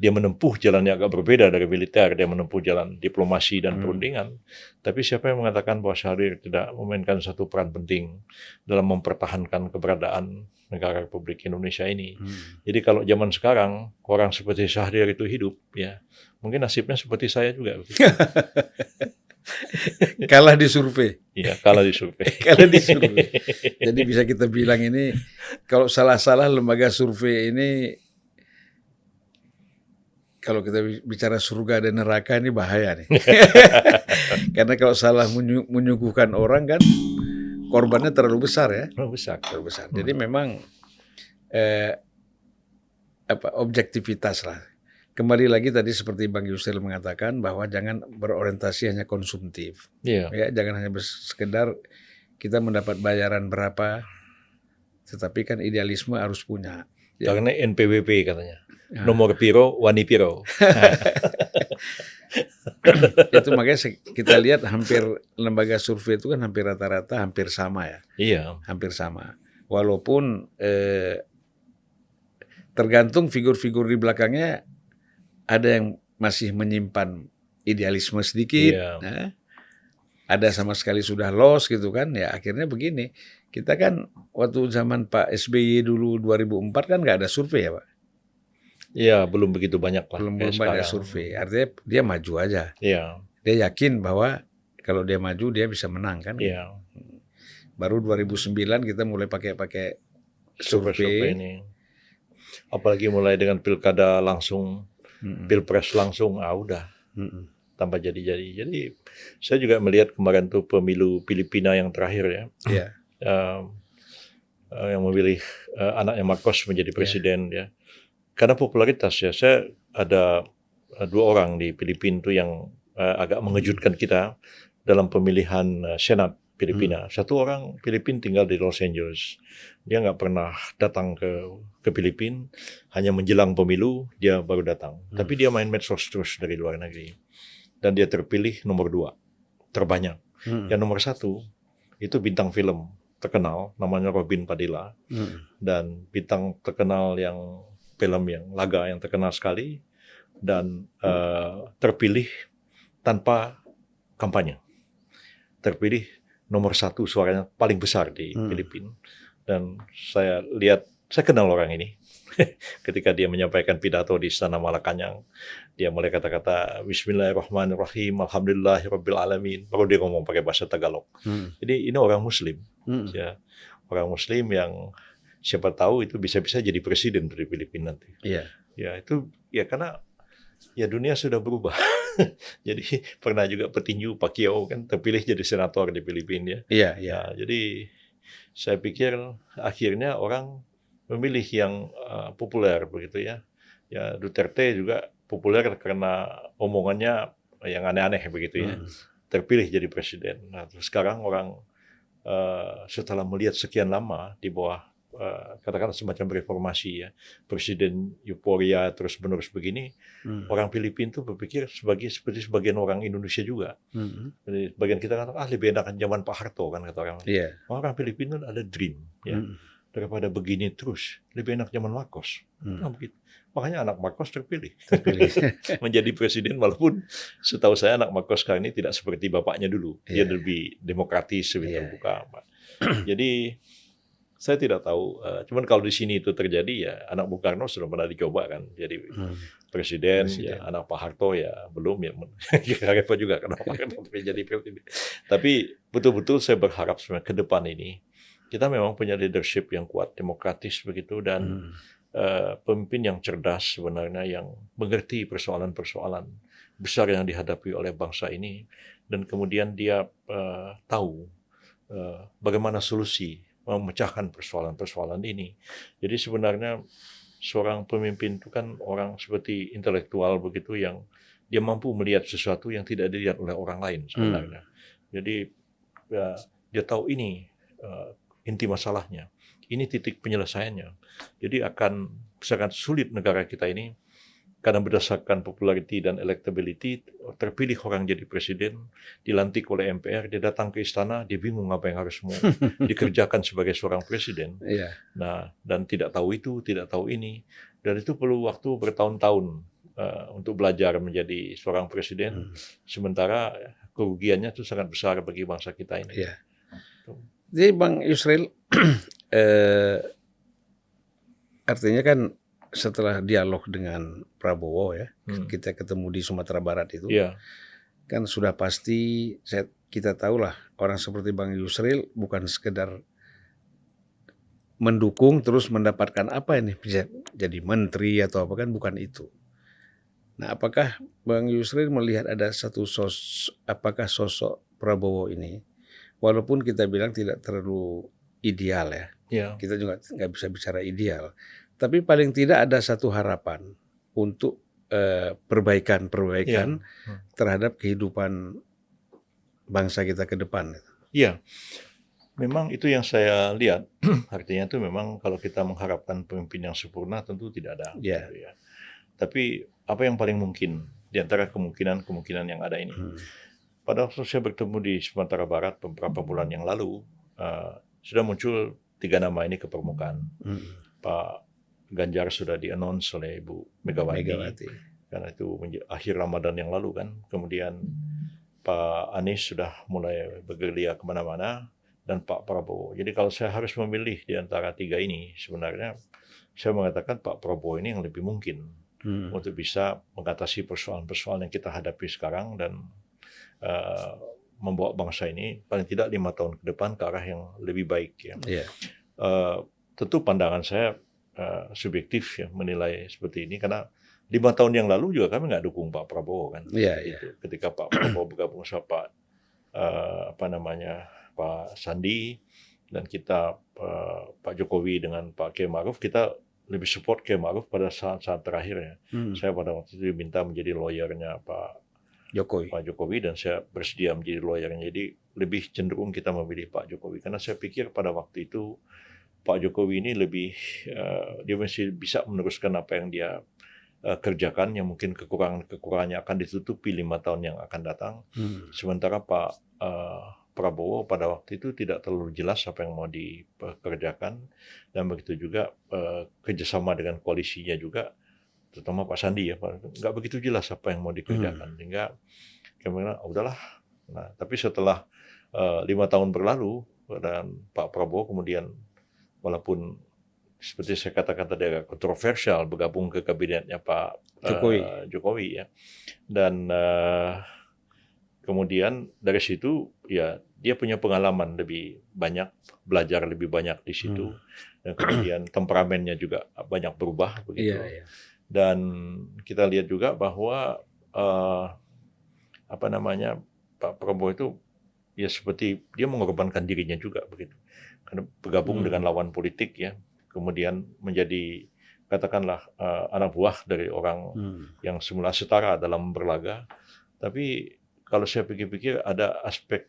dia menempuh jalan yang agak berbeda dari militer, dia menempuh jalan diplomasi dan perundingan. Tapi siapa yang mengatakan bahwa Syahrir tidak memainkan satu peran penting dalam mempertahankan keberadaan negara Republik Indonesia ini? Jadi kalau zaman sekarang orang seperti Syahrir itu hidup, ya mungkin nasibnya seperti saya juga. Kalah di survei. Kalah di survei. Kalah di survei. Jadi bisa kita bilang ini, kalau salah-salah lembaga survei ini, kalau kita bicara surga dan neraka ini bahaya nih. Karena kalau salah menyuguhkan orang, kan korbannya terlalu besar, ya. Terlalu besar. Jadi memang objektivitas lah. Kembali lagi tadi seperti Bang Yusril mengatakan bahwa jangan berorientasi hanya konsumtif. Ya, jangan hanya sekedar kita mendapat bayaran berapa, tetapi kan idealisme harus punya. Karena NPWP katanya. Nomor piro, wani piro. Itu makanya kita lihat hampir lembaga survei itu kan hampir rata-rata hampir sama ya, Iya, hampir sama. Walaupun tergantung figur-figur di belakangnya ada yang masih menyimpan idealisme sedikit, iya, ada sama sekali sudah lost gitu kan. Ya akhirnya begini, kita kan waktu zaman Pak SBY dulu 2004 kan nggak ada survei ya Pak. iya, belum begitu banyak lah Belum kayak belum ada sekarang. survei. Artinya dia maju aja. Iya, Dia yakin bahwa kalau dia maju dia bisa menang kan. iya, Baru 2009 kita mulai pakai survei-survei survei. ini. Apalagi mulai dengan pilkada langsung, Mm-mm. pilpres langsung, udah Mm-mm. tanpa jadi-jadi. Jadi saya juga melihat kemarin tuh pemilu Filipina yang terakhir ya, Iya, um, yang memilih anaknya Marcos menjadi iya. presiden ya. Karena popularitas ya, saya ada 2 orang di Filipina tuh yang agak mengejutkan kita dalam pemilihan Senat Filipina. Satu orang Filipina tinggal di Los Angeles. Dia nggak pernah datang ke Filipina, hanya menjelang pemilu dia baru datang. Tapi dia main medsos terus dari luar negeri. Dan dia terpilih nomor 2, terbanyak. Yang nomor 1 itu bintang film terkenal, namanya Robin Padilla. Dan bintang terkenal yang film yang laga yang terkenal sekali dan terpilih tanpa kampanye, terpilih nomor 1, suaranya paling besar di Filipina. Dan saya lihat, saya kenal orang ini. Ketika dia menyampaikan pidato di Istana Malacañang, dia mulai kata-kata Bismillahirrahmanirrahim, Alhamdulillahirrabbilalamin, baru dia ngomong pakai bahasa Tagalog. Jadi ini orang Muslim, ya, orang Muslim yang siapa tahu itu bisa-bisa jadi presiden dari Filipina nanti. Iya. Ya itu ya karena ya dunia sudah berubah. Jadi pernah juga petinju Pacquiao kan terpilih jadi senator di Filipina ya. Iya, iya. Ya, jadi saya pikir akhirnya orang memilih yang populer begitu ya. Ya Duterte juga populer karena omongannya yang aneh-aneh begitu ya. Terpilih jadi presiden. Nah, terus sekarang orang setelah melihat sekian lama di bawah katakanlah semacam reformasi ya, presiden euforia terus menerus begini, orang Filipina tuh berpikir seperti sebagian orang Indonesia juga. Jadi bagian kita kan lebih enak zaman Pak Harto kan kata orang. Iya. Orang Filipina ada dream ya. Daripada begini terus, lebih enak zaman Marcos. Nah, begitu. Makanya anak Marcos terpilih menjadi presiden, walaupun setahu saya anak Marcos sekarang ini tidak seperti bapaknya dulu. Dia lebih demokratis, lebih terbuka. Jadi saya tidak tahu. Cuman kalau di sini itu terjadi ya, anak Bung Karno sudah pernah dicoba kan jadi presiden. Ya, anak Pak Harto ya belum ya. Repot juga kenapa jadi presiden. Tapi betul-betul saya berharap sebenarnya ke depan ini kita memang punya leadership yang kuat, demokratis begitu, dan pemimpin yang cerdas sebenarnya, yang mengerti persoalan-persoalan besar yang dihadapi oleh bangsa ini, dan kemudian dia tahu bagaimana solusi memecahkan persoalan-persoalan ini. Jadi sebenarnya seorang pemimpin itu kan orang seperti intelektual begitu, yang dia mampu melihat sesuatu yang tidak dilihat oleh orang lain sebenarnya. Jadi ya, dia tahu ini inti masalahnya, ini titik penyelesaiannya. Jadi akan sangat sulit negara kita ini karena berdasarkan popularity dan electability, terpilih orang jadi presiden, dilantik oleh MPR, dia datang ke istana, dia bingung apa yang harus mau dikerjakan sebagai seorang presiden. Nah, dan tidak tahu itu, tidak tahu ini, dan itu perlu waktu bertahun-tahun untuk belajar menjadi seorang presiden. Sementara kerugiannya itu sangat besar bagi bangsa kita ini. Jadi Bang Yusril, artinya kan setelah dialog dengan Prabowo ya, kita ketemu di Sumatera Barat itu, kan sudah pasti kita tahulah orang seperti Bang Yusril bukan sekedar mendukung terus mendapatkan apa ini, bisa jadi menteri atau apa, kan bukan itu. Nah, apakah Bang Yusril melihat ada satu apakah sosok Prabowo ini, walaupun kita bilang tidak terlalu ideal ya, kita juga nggak bisa bicara ideal, tapi paling tidak ada satu harapan untuk perbaikan terhadap kehidupan bangsa kita ke depan. Iya, memang itu yang saya lihat. Artinya itu memang kalau kita mengharapkan pemimpin yang sempurna tentu tidak ada. Gitu ya. Tapi apa yang paling mungkin di antara kemungkinan-kemungkinan yang ada ini. Pada waktu saya bertemu di Sumatera Barat beberapa bulan yang lalu, sudah muncul 3 nama ini ke permukaan. Pak Ganjar sudah di-announce oleh Ibu Megawati. Karena itu akhir Ramadan yang lalu kan. Kemudian Pak Anies sudah mulai bergerilya kemana-mana, dan Pak Prabowo. Jadi kalau saya harus memilih di antara 3 ini, sebenarnya saya mengatakan Pak Prabowo ini yang lebih mungkin untuk bisa mengatasi persoalan-persoalan yang kita hadapi sekarang dan membawa bangsa ini paling tidak 5 tahun ke depan ke arah yang lebih baik. Ya. Tentu pandangan saya subjektif ya menilai seperti ini, karena 5 tahun yang lalu juga kami nggak dukung Pak Prabowo kan. Ketika Pak Prabowo bergabung sama Pak Sandi, dan kita Pak Jokowi dengan Pak Kiai Ma'ruf, kita lebih support Kiai Ma'ruf pada saat terakhir ya. Saya pada waktu itu diminta menjadi lawyernya Pak Jokowi, dan saya bersedia menjadi lawyernya. Jadi lebih cenderung kita memilih Pak Jokowi, karena saya pikir pada waktu itu Pak Jokowi ini lebih dia masih bisa meneruskan apa yang dia kerjakan, yang mungkin kekurangannya akan ditutupi 5 tahun yang akan datang. Sementara Pak Prabowo pada waktu itu tidak terlalu jelas apa yang mau dikerjakan, dan begitu juga kerjasama dengan koalisinya juga, terutama Pak Sandi ya, nggak begitu jelas apa yang mau dikerjakan, sehingga kemudian udahlah. Nah, tapi setelah 5 tahun berlalu dan Pak Prabowo kemudian, walaupun seperti saya katakan tadi agak kontroversial, bergabung ke kabinetnya Pak Jokowi ya, dan kemudian dari situ ya dia punya pengalaman lebih banyak, belajar lebih banyak di situ, dan kemudian temperamennya juga banyak berubah begitu. Dan kita lihat juga bahwa Pak Prabowo itu ya seperti dia mengorbankan dirinya juga begitu, karena bergabung dengan lawan politik ya, kemudian menjadi katakanlah anak buah dari orang yang semula setara dalam berlaga. Tapi kalau saya pikir-pikir ada aspek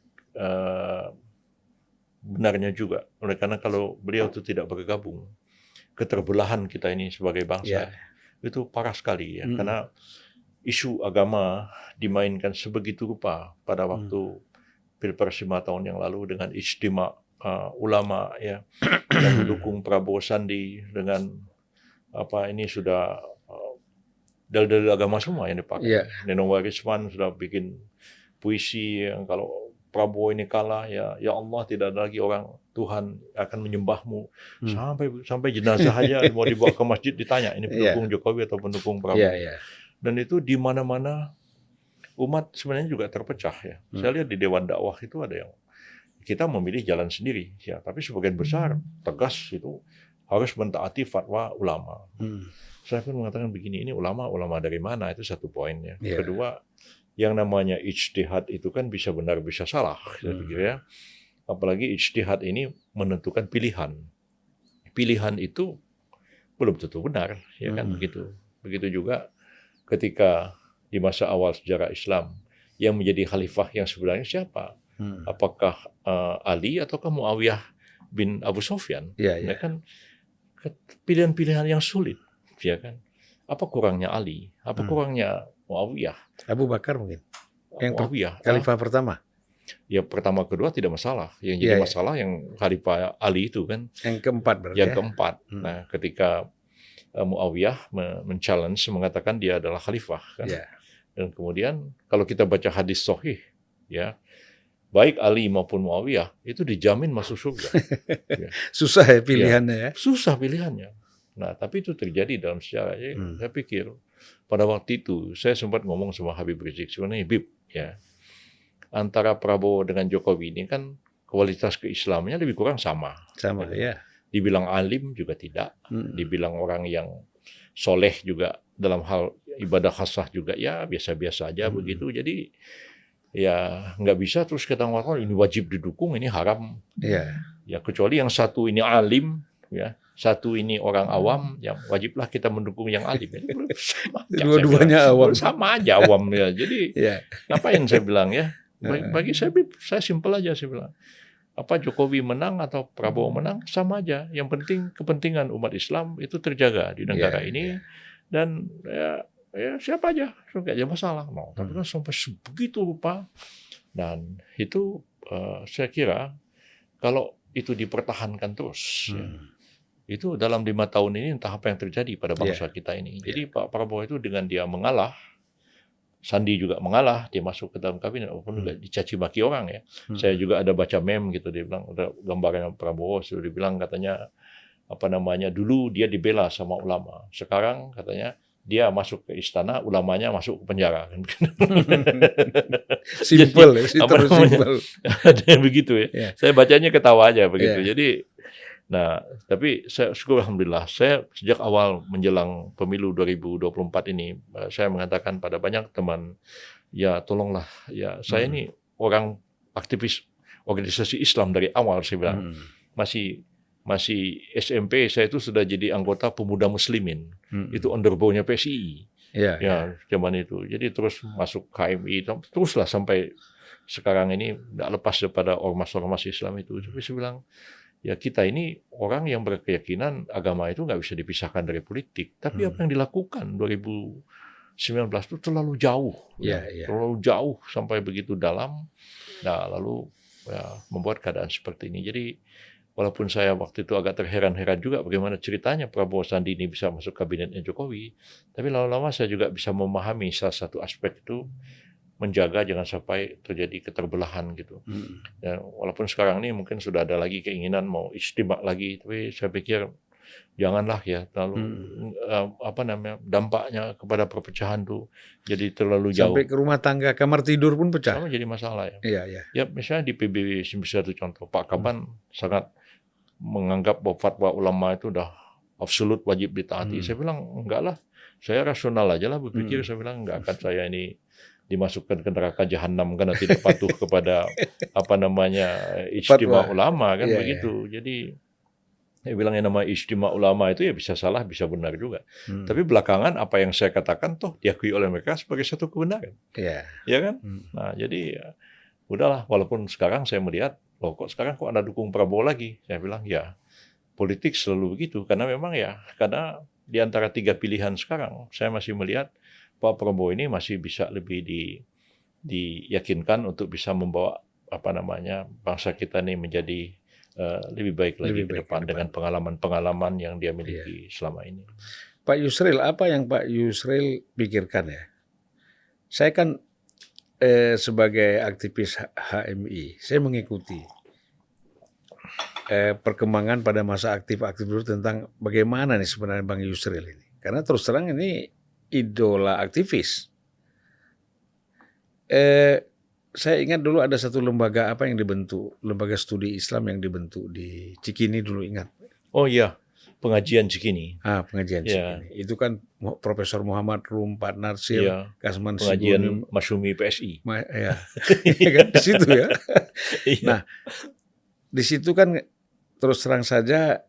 benarnya juga, oleh karena kalau beliau itu tidak bergabung, keterbelahan kita ini sebagai bangsa itu parah sekali ya, karena isu agama dimainkan sebegitu rupa pada waktu Pilpres 5 tahun yang lalu dengan ijtima ulama ya yang mendukung Prabowo Sandi, dengan ini sudah dalil-dalil agama semua yang dipakai. Neno Warisman sudah bikin puisi yang kalau Prabowo ini kalah ya Allah tidak ada lagi orang Tuhan akan menyembahmu. Sampai jenazah aja mau dibawa ke masjid ditanya ini pendukung Jokowi atau pendukung Prabowo. Dan itu di mana-mana umat sebenarnya juga terpecah ya. Saya lihat di Dewan Dakwah itu ada yang kita memilih jalan sendiri ya, tapi sebagian besar tegas itu harus mentaati fatwa ulama. Saya pun mengatakan begini, ini ulama dari mana, itu satu poinnya. Kedua, yang namanya ijtihad itu kan bisa benar bisa salah, saya pikir ya. Apalagi ijtihad ini menentukan pilihan. Pilihan itu belum tentu benar, ya kan begitu. Begitu juga ketika di masa awal sejarah Islam yang menjadi khalifah yang sebenarnya siapa? Apakah Ali ataukah Muawiyah bin Abu Sufyan? Ya kan pilihan-pilihan yang sulit, ya kan? Apa kurangnya Ali? Apa kurangnya Muawiyah? Abu Bakar mungkin. Yang Muawiyah, khalifah pertama. Ya pertama kedua tidak masalah. Yang jadi masalah yang khalifah Ali itu kan. Yang keempat berarti. Yang keempat. Nah, ketika Muawiyah men-challenge, mengatakan dia adalah khalifah kan. Dan kemudian kalau kita baca hadis sahih ya, baik Ali maupun Muawiyah itu dijamin masuk surga. Susah ya pilihannya ya. Susah pilihannya. Nah, tapi itu terjadi dalam sejarah. Saya pikir pada waktu itu saya sempat ngomong sama Habib Rizik, sebenarnya Habib ya, antara Prabowo dengan Jokowi ini kan kualitas keislamannya lebih kurang sama. Sama ya. Dibilang alim juga tidak, dibilang orang yang soleh juga dalam hal ibadah khasah juga ya biasa-biasa aja begitu. Jadi ya nggak bisa terus kita ngomong ini wajib didukung, ini haram. Ya kecuali yang satu ini alim ya, satu ini orang awam, yang wajiblah kita mendukung yang alim. Dua-duanya awam. Sama aja awam ya. Jadi ngapain saya bilang ya? Bagi saya simpel aja saya bilang. Apa Jokowi menang atau Prabowo menang sama aja. Yang penting kepentingan umat Islam itu terjaga di negara ini. Dan ya, ya siapa aja, nggak ada masalah. No, tapi kan sampai sebegitu rupa. Dan itu saya kira kalau itu dipertahankan terus, ya, itu dalam 5 tahun ini entah apa yang terjadi pada bangsa kita ini. Jadi Pak Prabowo itu dengan dia mengalah, Sandi juga mengalah, dia masuk ke dalam kabinet, walaupun juga dicaci maki orang ya. Saya juga ada baca meme gitu, dia bilang, ada gambarnya Prabowo, sudah dibilang katanya, dulu dia dibela sama ulama. Sekarang katanya, dia masuk ke istana, ulamanya masuk ke penjara. Simple, Jadi, terus simple. ada yang begitu ya. Saya bacanya ketawa aja begitu. Jadi, tapi saya syukur alhamdulillah, saya sejak awal menjelang pemilu 2024 ini, saya mengatakan pada banyak teman, ya tolonglah, ya saya ini orang aktivis organisasi Islam dari awal, saya bilang, masih SMP, saya itu sudah jadi anggota pemuda muslimin, itu underbownya PSI, ya zaman itu. Jadi terus masuk KMI, teruslah sampai sekarang ini tidak lepas daripada ormas-ormas Islam itu. Tapi saya bilang, ya kita ini orang yang berkeyakinan agama itu nggak bisa dipisahkan dari politik. Tapi apa yang dilakukan 2019 itu terlalu jauh, terlalu jauh sampai begitu dalam. Nah lalu ya, membuat keadaan seperti ini. Jadi walaupun saya waktu itu agak terheran-heran juga bagaimana ceritanya Prabowo Sandi ini bisa masuk kabinetnya Jokowi, tapi lama-lama saya juga bisa memahami salah satu aspek itu, menjaga jangan sampai terjadi keterbelahan gitu. Dan walaupun sekarang ini mungkin sudah ada lagi keinginan mau istimewa lagi, tapi saya pikir janganlah ya terlalu dampaknya kepada perpecahan tuh jadi terlalu jauh. Sampai ke rumah tangga, kamar tidur pun pecah. Sama jadi masalah ya. Iya. Ya misalnya di PBB satu contoh, Pak Kaban sangat menganggap bahwa fatwa ulama itu udah absolut wajib ditaati. Saya bilang enggak lah, saya rasional aja lah berpikir. Saya bilang enggak akan saya ini dimasukkan ke neraka jahanam karena tidak patuh kepada ijtima ulama kan begitu. Jadi saya bilang yang nama ijtima ulama itu ya bisa salah bisa benar juga. Tapi belakangan apa yang saya katakan toh diakui oleh mereka sebagai satu kebenaran. Ya kan? Nah, jadi ya, udahlah walaupun sekarang saya melihat loh kok sekarang kok Anda dukung Prabowo lagi. Saya bilang ya politik selalu begitu karena memang ya karena di antara 3 pilihan sekarang saya masih melihat Pak Prabowo ini masih bisa lebih diyakinkan untuk bisa membawa bangsa kita ini menjadi lebih baik lagi ke depan dengan pengalaman-pengalaman yang dia miliki selama ini. Pak Yusril, apa yang Pak Yusril pikirkan ya? Saya kan sebagai aktivis HMI, saya mengikuti perkembangan pada masa aktif dulu tentang bagaimana nih sebenarnya Bang Yusril ini. Karena terus terang ini idola aktivis. Saya ingat dulu ada satu lembaga apa yang dibentuk, lembaga studi Islam yang dibentuk di Cikini dulu, ingat? Oh iya, pengajian Cikini. Pengajian Cikini. Itu kan Profesor Muhammad Rum, Pak Narsir, Kasman pengajian Masyumi PSI. Ya, kan di situ ya. Nah, di situ kan terus terang saja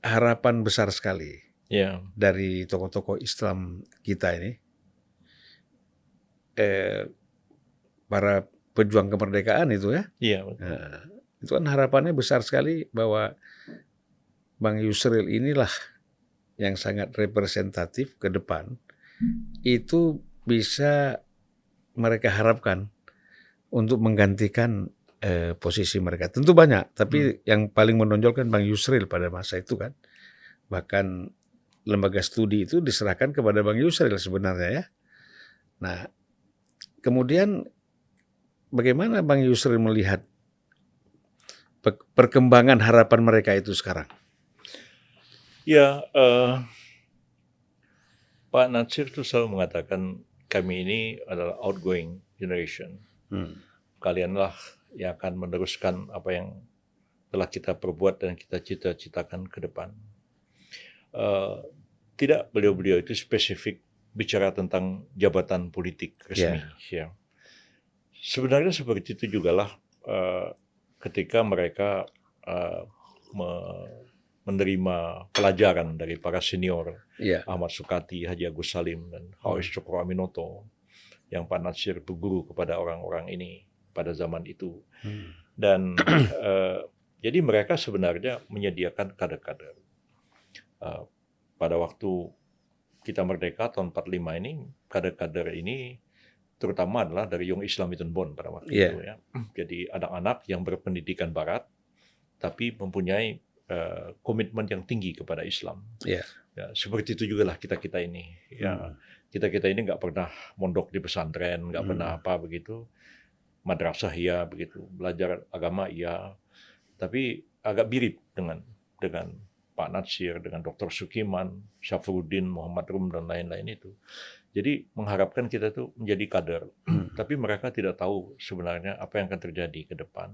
harapan besar sekali dari tokoh-tokoh Islam kita ini. Para pejuang kemerdekaan itu ya. Iya. Nah, itu kan harapannya besar sekali bahwa Bang Yusril inilah yang sangat representatif ke depan. Itu bisa mereka harapkan untuk menggantikan posisi mereka. Tentu banyak, tapi yang paling menonjol kan Bang Yusril pada masa itu kan. Bahkan lembaga studi itu diserahkan kepada Bang Yusril sebenarnya ya. Nah, kemudian bagaimana Bang Yusril melihat perkembangan harapan mereka itu sekarang? Ya, Pak Natsir itu selalu mengatakan kami ini adalah outgoing generation. Kalianlah yang akan meneruskan apa yang telah kita perbuat dan kita cita-citakan ke depan. Tidak beliau-beliau itu spesifik bicara tentang jabatan politik resmi. Ya. Sebenarnya seperti itu jugalah ketika mereka menerima pelajaran dari para senior Ahmad Sukati, Haji Agus Salim, dan Hawis Cokro Aminoto yang Pak Natsir berguru kepada orang-orang ini pada zaman itu. Dan jadi mereka sebenarnya menyediakan kader-kader. Pada waktu kita merdeka tahun 45 ini, kader-kader ini terutama adalah dari Young Islamitan Bond pada waktu itu ya. Jadi anak-anak yang berpendidikan Barat tapi mempunyai komitmen yang tinggi kepada Islam. Ya, seperti itu juga lah kita ini. Ya, kita ini nggak pernah mondok di pesantren, nggak pernah apa begitu. Madrasah ya begitu, belajar agama ya. Tapi agak mirip dengan Pak Natsir, dengan Dr. Sukiman, Syafruddin, Muhammad Rum dan lain-lain itu. Jadi mengharapkan kita tuh menjadi kader, tapi mereka tidak tahu sebenarnya apa yang akan terjadi ke depan.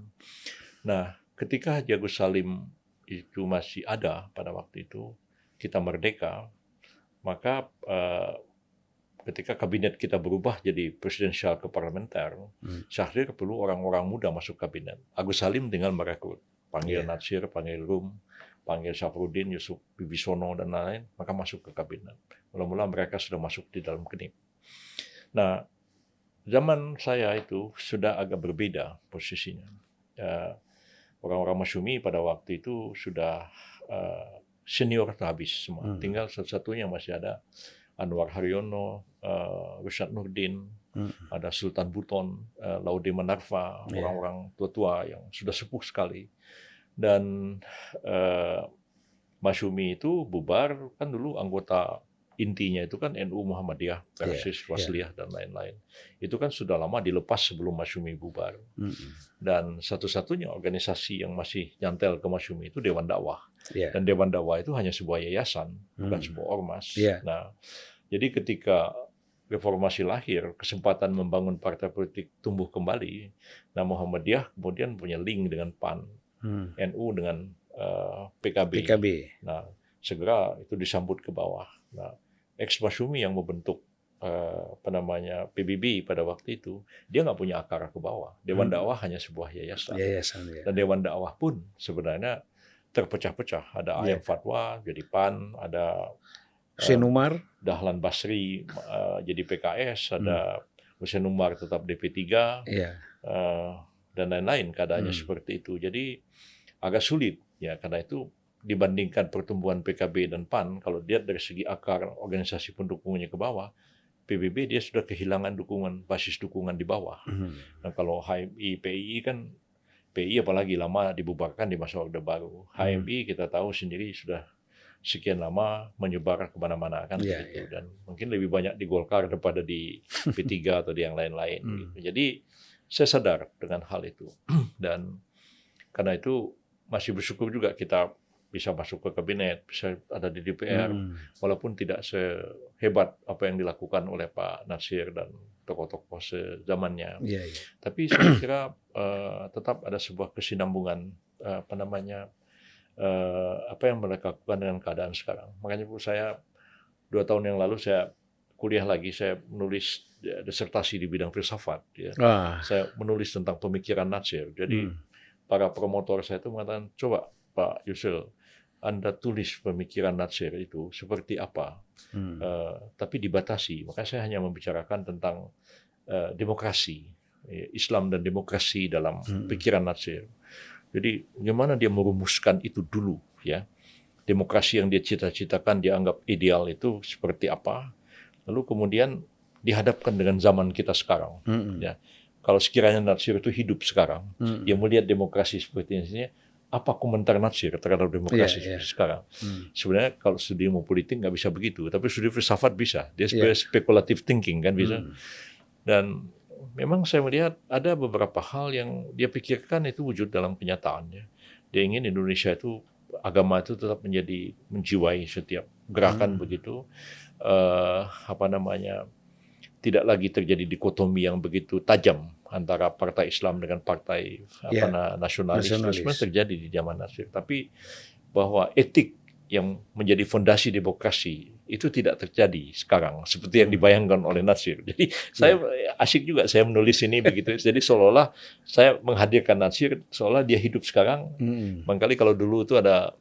Nah, ketika Haji Agus Salim itu masih ada pada waktu itu, kita merdeka, maka ketika kabinet kita berubah jadi presidensial ke parlementer, Syahrir perlu orang-orang muda masuk kabinet. Agus Salim tinggal merekrut, panggil Natsir, panggil Rum, panggil Syafruddin, Yusuf Bibisono dan lain-lain, maka masuk ke kabinet. Mula-mula mereka sudah masuk di dalam KNIP. Nah, zaman saya itu sudah agak berbeda posisinya. Orang-orang Masyumi pada waktu itu sudah senior habis semua. Tinggal satu-satunya masih ada Anwar Haryono, Rusyad Nurdin, ada Sultan Buton, Laude Manarfa, orang-orang tua-tua yang sudah sepuh sekali. Dan Masyumi itu bubar kan dulu anggota intinya itu kan NU Muhammadiyah, Persis, Wasliyah dan lain-lain. Itu kan sudah lama dilepas sebelum Masyumi bubar. Dan satu-satunya organisasi yang masih nyantel ke Masyumi itu Dewan Dakwah. Dan Dewan Dakwah itu hanya sebuah yayasan, bukan sebuah ormas. Nah, jadi ketika reformasi lahir, kesempatan membangun partai politik tumbuh kembali. Nah, Muhammadiyah kemudian punya link dengan PAN, NU dengan PKB. Nah, segera itu disambut ke bawah. Nah, ex-Masyumi yang membentuk PBB pada waktu itu, dia nggak punya akar ke bawah. Dewan Dakwah hanya sebuah yayasan. Dan Dewan Dakwah pun sebenarnya terpecah-pecah. Ada Ayam Fatwa jadi PAN, ada Hussein Umar, Dahlan Basri jadi PKS, ada Hussein Umar tetap DP3, dan lain-lain. Keadaannya seperti itu. Jadi agak sulit ya, karena itu dibandingkan pertumbuhan PKB dan PAN, kalau lihat dari segi akar organisasi pendukungnya ke bawah, PBB dia sudah kehilangan dukungan, basis dukungan di bawah. Nah, kalau HMI, PII kan, PII apalagi lama dibubarkan di masa Orde Baru. HMI kita tahu sendiri sudah sekian lama menyebar kemana-mana kan begitu. Dan mungkin lebih banyak di Golkar daripada di P3 atau di yang lain-lain. Gitu. Jadi saya sadar dengan hal itu. Dan karena itu masih bersyukur juga kita bisa masuk ke kabinet, bisa ada di DPR, walaupun tidak sehebat apa yang dilakukan oleh Pak Natsir dan tokoh-tokoh sezamannya. Tapi saya kira tetap ada sebuah kesinambungan apa yang mereka lakukan dengan keadaan sekarang. Makanya saya 2 tahun yang lalu saya kuliah lagi, saya menulis disertasi di bidang filsafat. Ya. Saya menulis tentang pemikiran Natsir. Jadi para promotor saya itu mengatakan, coba Pak Yusril, Anda tulis pemikiran Natsir itu seperti apa, tapi dibatasi. Makanya saya hanya membicarakan tentang demokrasi, Islam dan demokrasi dalam pikiran Natsir. Jadi bagaimana dia merumuskan itu dulu, ya, demokrasi yang dia cita-citakan, dia anggap ideal itu seperti apa, lalu kemudian dihadapkan dengan zaman kita sekarang. Ya. Kalau sekiranya Natsir itu hidup sekarang, dia melihat demokrasi seperti ini, apa komentar Natsir terhadap demokrasi sekarang? Sebenarnya kalau studi ilmu politik nggak bisa begitu, tapi studi filsafat bisa. Dia speculative thinking kan bisa. Dan memang saya melihat ada beberapa hal yang dia pikirkan itu wujud dalam kenyataannya. Dia ingin Indonesia itu, agama itu tetap menjiwai setiap gerakan begitu. Tidak lagi terjadi dikotomi yang begitu tajam antara partai Islam dengan partai nasionalis. Itu terjadi di zaman Natsir. Tapi bahwa etik yang menjadi fondasi demokrasi itu tidak terjadi sekarang seperti yang dibayangkan oleh Natsir. Jadi saya asyik juga saya menulis ini begitu. Jadi seolah-olah saya menghadirkan Natsir seolah dia hidup sekarang. Barangkali kalau dulu itu ada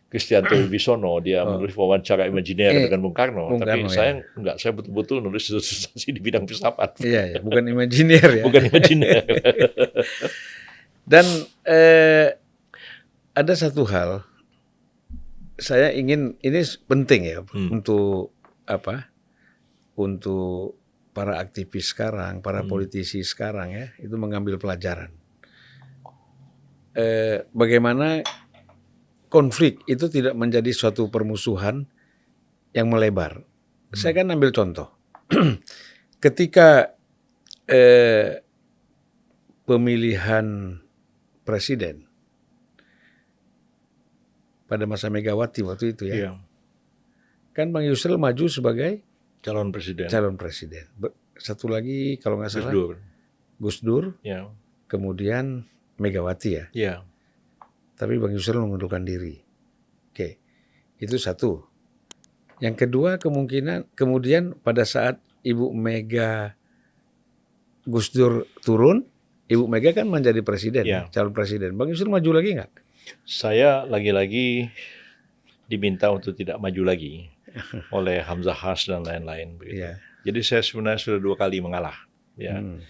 Kristianto Wibisono, dia menulis wawancara imajiner dengan Bung Karno. Tapi saya enggak, saya betul-betul nulis substansi di bidang filsafat. Bukan imajiner ya. Bukan imajiner. Dan ada satu hal, saya ingin, ini penting ya untuk untuk para aktivis sekarang, para politisi sekarang ya, itu mengambil pelajaran. Bagaimana konflik itu tidak menjadi suatu permusuhan yang melebar. Saya kan ambil contoh. Ketika pemilihan presiden pada masa Megawati waktu itu ya, Iya, kan Bang Yusril maju sebagai calon presiden. calon presiden. Satu lagi kalau nggak Gus salah Dur. Gus Dur, Ya, kemudian Megawati ya. ya, Tapi Bang Yusril mengundurkan diri. Oke, itu satu. Yang kedua kemudian pada saat Ibu Mega Gus Dur turun, Ibu Mega kan menjadi presiden, Ya. calon presiden. Bang Yusril maju lagi nggak? Saya lagi-lagi diminta untuk tidak maju lagi oleh Hamzah Has dan lain-lain. Begitu. Iya. Jadi saya sebenarnya sudah 2 kali mengalah. Ya. Hmm.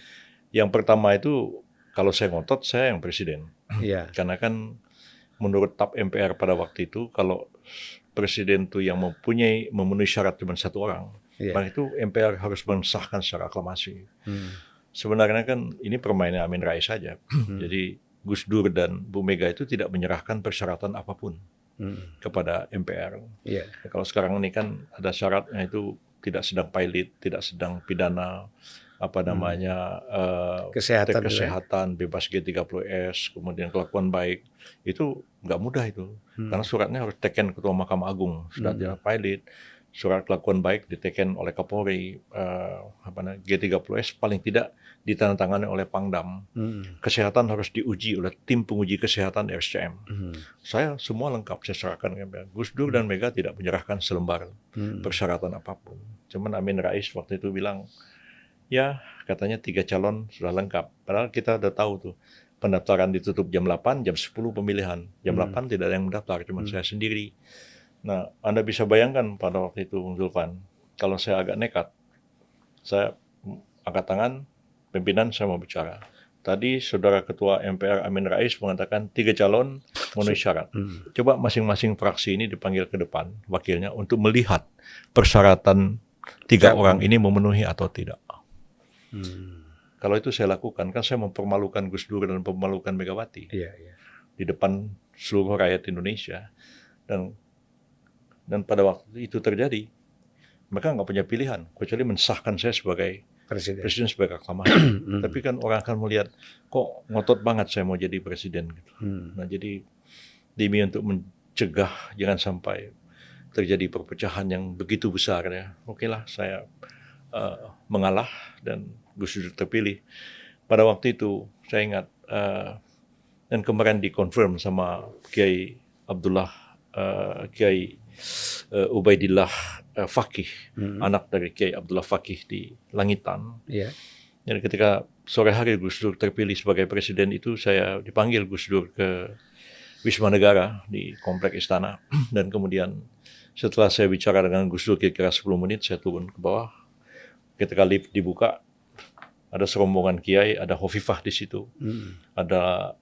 Yang pertama itu kalau saya ngotot saya yang presiden. Iya. Karena kan menurut TAP MPR pada waktu itu kalau presiden itu yang memenuhi syarat cuma satu orang, Iya. maka itu MPR harus mensahkan secara aklamasi. Hmm. Sebenarnya kan ini permainan Amin Rais saja. Jadi Gus Dur dan Bu Mega itu tidak menyerahkan persyaratan apapun kepada MPR. Iya. Kalau sekarang ini kan ada syaratnya itu tidak sedang pilot, tidak sedang pidana, kesehatan, bebas G30S, kemudian kelakuan baik, itu nggak mudah itu. Karena suratnya harus teken Ketua Mahkamah Agung, sudah tidak pilot, surat kelakuan baik diteken oleh Kapolri, G30S paling tidak ditandatangani oleh Pangdam. Kesehatan harus diuji oleh tim penguji kesehatan RSCM. Saya semua lengkap, saya serahkan. Gus Dur dan Mega tidak menyerahkan selembar persyaratan apapun. Cuman Amin Rais waktu itu bilang, ya katanya 3 calon sudah lengkap. Padahal kita udah tahu tuh, pendaftaran ditutup jam 8, jam 10 pemilihan. Jam 8 tidak ada yang mendaftar, cuma saya sendiri. Nah, Anda bisa bayangkan pada waktu itu, Bung Zulfan, kalau saya agak nekat, saya angkat tangan, pimpinan saya mau bicara. Tadi Saudara Ketua MPR Amin Rais mengatakan 3 calon memenuhi syarat. Coba masing-masing fraksi ini dipanggil ke depan, wakilnya, untuk melihat persyaratan 3 orang ini memenuhi atau tidak. Kalau itu saya lakukan, kan saya mempermalukan Gus Dur dan mempermalukan Megawati di depan seluruh rakyat Indonesia. Dan pada waktu itu terjadi, mereka nggak punya pilihan kecuali mensahkan saya sebagai presiden sebagai aklamasi. Tapi kan orang akan melihat, kok ngotot banget saya mau jadi presiden gitu. Nah, jadi demi untuk mencegah jangan sampai terjadi perpecahan yang begitu besar ya, okelah saya mengalah dan Gus Dur terpilih. Pada waktu itu saya ingat, dan kemarin dikonfirm sama Kiai Ubaidillah Faqih, anak dari Kiai Abdullah Faqih di Langitan. Iya. Jadi ketika sore hari Gus Dur terpilih sebagai presiden itu, saya dipanggil Gus Dur ke Wisma Negara di Komplek Istana. Dan kemudian setelah saya bicara dengan Gus Dur kira-kira 10 menit, saya turun ke bawah. Ketika lift dibuka, ada serombongan kiai, ada Hovifah di situ, ada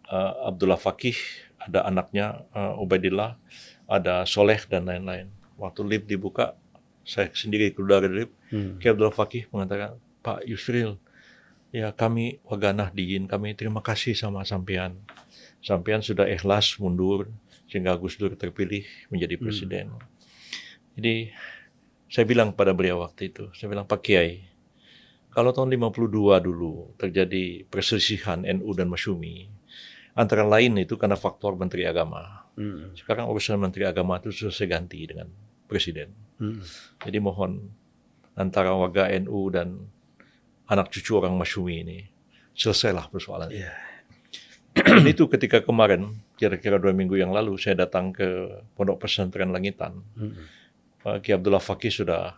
Abdullah Faqih, ada anaknya Ubaidillah, ada Soleh dan lain-lain. Waktu lift dibuka, saya sendiri keluar dari lift. Kiai Abdullah Faqih mengatakan, Pak Yusril, ya kami warga Nahdliyin, kami terima kasih sama sampean. Sampean sudah ikhlas mundur sehingga Gus Dur terpilih menjadi presiden. Jadi saya bilang pada beliau waktu itu, saya bilang, Pak Kiai, kalau tahun 52 dulu terjadi perselisihan NU dan Masyumi, antara lain itu karena faktor Menteri Agama. Sekarang urusan Menteri Agama itu sudah saya ganti dengan Presiden. Jadi mohon antara warga NU dan anak cucu orang Masyumi ini, selesailah persoalan ini. Dan itu ketika kemarin, kira-kira 2 minggu yang lalu, saya datang ke Pondok Pesantren Langitan. Kiai Abdullah Faqih sudah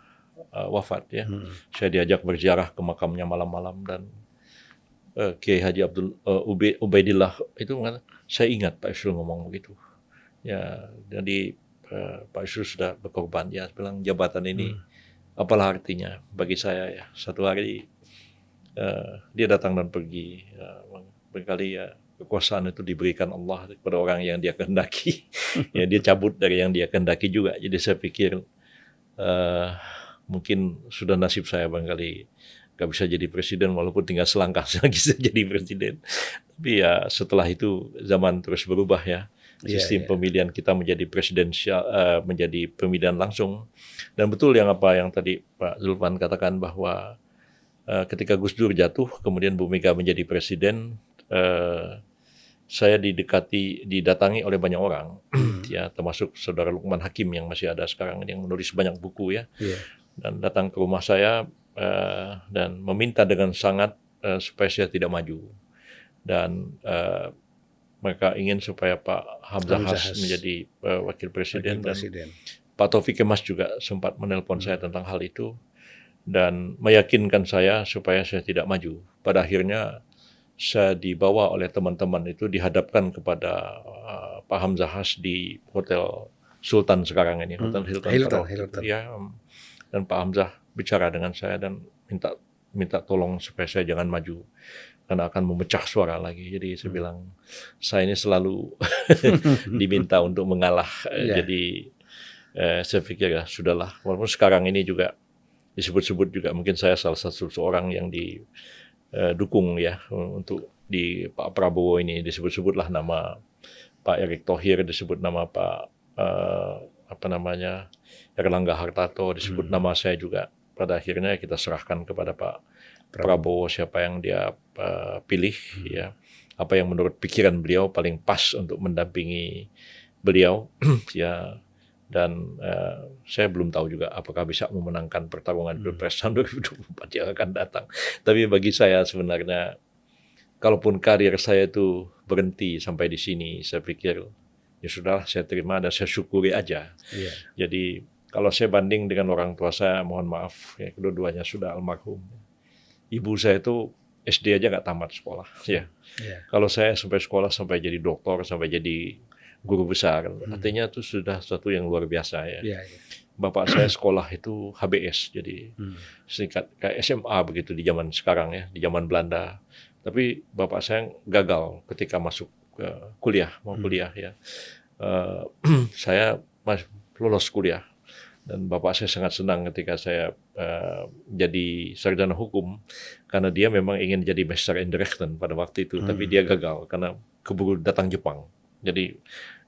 wafat ya. Saya diajak berziarah ke makamnya malam-malam dan Kiai Haji Ubaidillah itu mengatakan, saya ingat Pak Yusril ngomong begitu. Ya, jadi Pak Yusril sudah berkorban. Ya, bilang jabatan ini apalah artinya bagi saya ya. Satu hari dia datang dan pergi. Berkali ya, kekuasaan itu diberikan Allah kepada orang yang dia kehendaki. Ya, dia cabut dari yang dia kehendaki juga. Jadi saya pikir mungkin sudah nasib saya barangkali nggak bisa jadi presiden walaupun tinggal selangkah lagi saya jadi presiden. Tapi ya setelah itu zaman terus berubah ya. Sistem pemilihan kita menjadi presidensial, menjadi pemilihan langsung. Dan betul yang tadi Pak Zulfan katakan bahwa ketika Gus Dur jatuh, kemudian Bu Mega menjadi presiden, saya didatangi oleh banyak orang, ya termasuk saudara Lukman Hakim yang masih ada sekarang yang menulis banyak buku ya, dan datang ke rumah saya dan meminta dengan sangat supaya saya tidak maju, dan mereka ingin supaya Pak Hamzah Has menjadi wakil presiden, dan Pak Taufik Kemas juga sempat menelpon saya tentang hal itu dan meyakinkan saya supaya saya tidak maju. Pada akhirnya saya dibawa oleh teman-teman itu dihadapkan kepada Pak Hamzah Has di Hotel Sultan sekarang ini, Hotel Hilton. Ya, dan Pak Hamzah bicara dengan saya dan minta tolong supaya saya jangan maju karena akan memecah suara lagi. Jadi saya bilang saya ini selalu diminta untuk mengalah. Jadi saya pikir ya sudahlah. Walaupun sekarang ini juga disebut-sebut juga mungkin saya salah satu seorang yang dukung ya untuk di Pak Prabowo ini, disebut-sebutlah nama Pak Erick Thohir, disebut nama Pak Erlangga Hartarto, disebut nama saya juga. Pada akhirnya kita serahkan kepada Pak Prabowo siapa yang dia pilih ya, apa yang menurut pikiran beliau paling pas untuk mendampingi beliau ya. Dan saya belum tahu juga apakah bisa memenangkan pertarungan Pilpres tahun 2024 yang akan datang. Tapi bagi saya sebenarnya, kalaupun karir saya itu berhenti sampai di sini, saya pikir ya sudahlah, saya terima dan saya syukuri aja. Jadi kalau saya banding dengan orang tua saya, mohon maaf, ya kedua-duanya sudah almarhum. Ibu saya itu SD aja nggak tamat sekolah. Ya. Kalau saya sampai sekolah, sampai jadi dokter, sampai jadi guru besar, artinya itu sudah sesuatu yang luar biasa ya. Bapak saya sekolah itu HBS, jadi singkat kayak SMA begitu di zaman sekarang ya, di zaman Belanda. Tapi bapak saya gagal ketika masuk kuliah ya. Saya lolos kuliah dan bapak saya sangat senang ketika saya jadi sarjana hukum karena dia memang ingin jadi Master in Rechten pada waktu itu, tapi dia gagal karena keburu datang Jepang. Jadi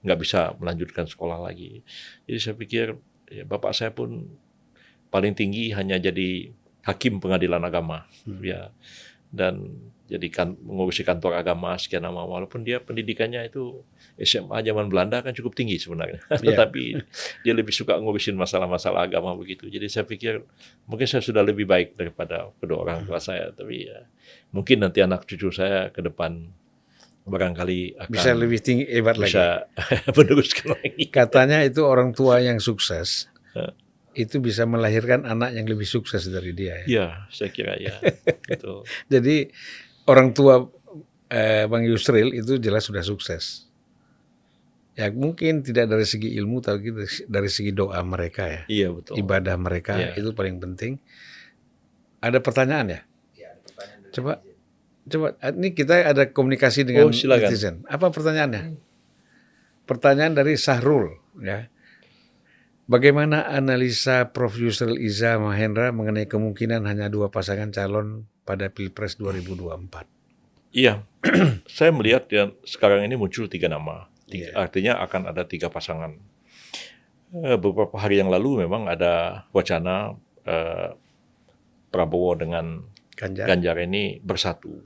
nggak bisa melanjutkan sekolah lagi. Jadi saya pikir ya, bapak saya pun paling tinggi hanya jadi hakim pengadilan agama, ya, dan jadi mengurusi kantor agama sekian lama. Walaupun dia pendidikannya itu SMA zaman Belanda kan cukup tinggi sebenarnya, tetapi dia lebih suka ngurusin masalah-masalah agama begitu. Jadi saya pikir mungkin saya sudah lebih baik daripada kedua orang tua saya. Tapi ya, mungkin nanti anak cucu saya ke depan barangkali akan bisa lebih tinggi, hebat bisa lagi. Meneruskan lagi. Katanya itu orang tua yang sukses itu bisa melahirkan anak yang lebih sukses dari dia. Ya, saya kira ya. Betul. Jadi orang tua Bang Yusril itu jelas sudah sukses. Ya mungkin tidak dari segi ilmu, tapi dari segi doa mereka ya. Iya betul. Ibadah mereka itu paling penting. Ada pertanyaan ya? Ya, ada pertanyaan dari Coba, ini kita ada komunikasi dengan silakan. netizen. Apa pertanyaannya? Pertanyaan dari Sahrul, ya. Bagaimana analisa Prof. Yusril Iza Mahendra mengenai kemungkinan hanya 2 pasangan calon pada Pilpres 2024? Iya, saya melihat ya, sekarang ini muncul 3 nama. Artinya akan ada 3 pasangan. Beberapa hari yang lalu memang ada wacana Prabowo dengan Ganjar ini bersatu.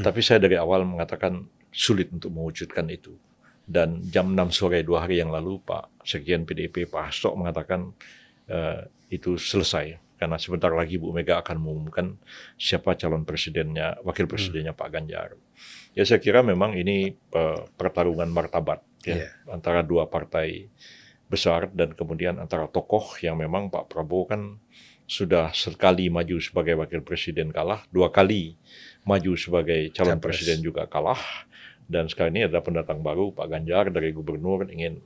Tapi saya dari awal mengatakan sulit untuk mewujudkan itu. Dan jam 6 sore 2 hari yang lalu Pak Sekjen PDIP Pak Hasto mengatakan itu selesai. Karena sebentar lagi Bu Mega akan mengumumkan siapa calon presidennya, wakil presidennya Pak Ganjar. Ya saya kira memang ini pertarungan martabat ya, antara 2 partai besar dan kemudian antara tokoh yang memang Pak Prabowo kan sudah sekali maju sebagai wakil presiden kalah, 2 kali maju sebagai calon presiden juga kalah, dan sekarang ini ada pendatang baru Pak Ganjar dari gubernur ingin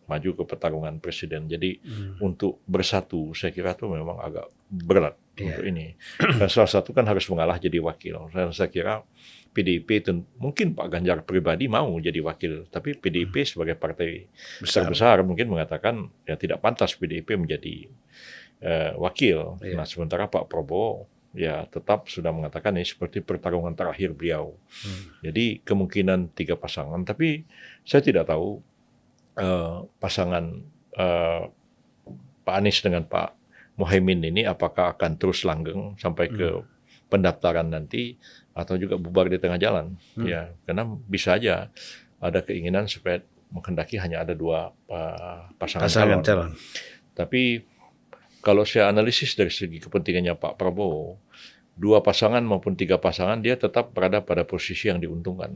maju ke pertarungan presiden. Jadi untuk bersatu saya kira itu memang agak berat untuk ini. Dan salah satu kan harus mengalah jadi wakil. Dan saya kira PDIP mungkin Pak Ganjar pribadi mau jadi wakil, tapi PDIP sebagai partai terbesar mungkin mengatakan ya tidak pantas PDIP menjadi wakil. Iya. Nah, sementara Pak Prabowo ya tetap sudah mengatakan ini seperti pertarungan terakhir beliau. Jadi kemungkinan 3 pasangan, tapi saya tidak tahu pasangan Pak Anies dengan Pak Muhaimin ini apakah akan terus langgeng sampai ke pendaftaran nanti atau juga bubar di tengah jalan. Ya, karena bisa aja ada keinginan supaya menghendaki hanya ada 2 pasangan calon. Tapi kalau saya analisis dari segi kepentingannya Pak Prabowo, 2 pasangan maupun 3 pasangan dia tetap berada pada posisi yang diuntungkan.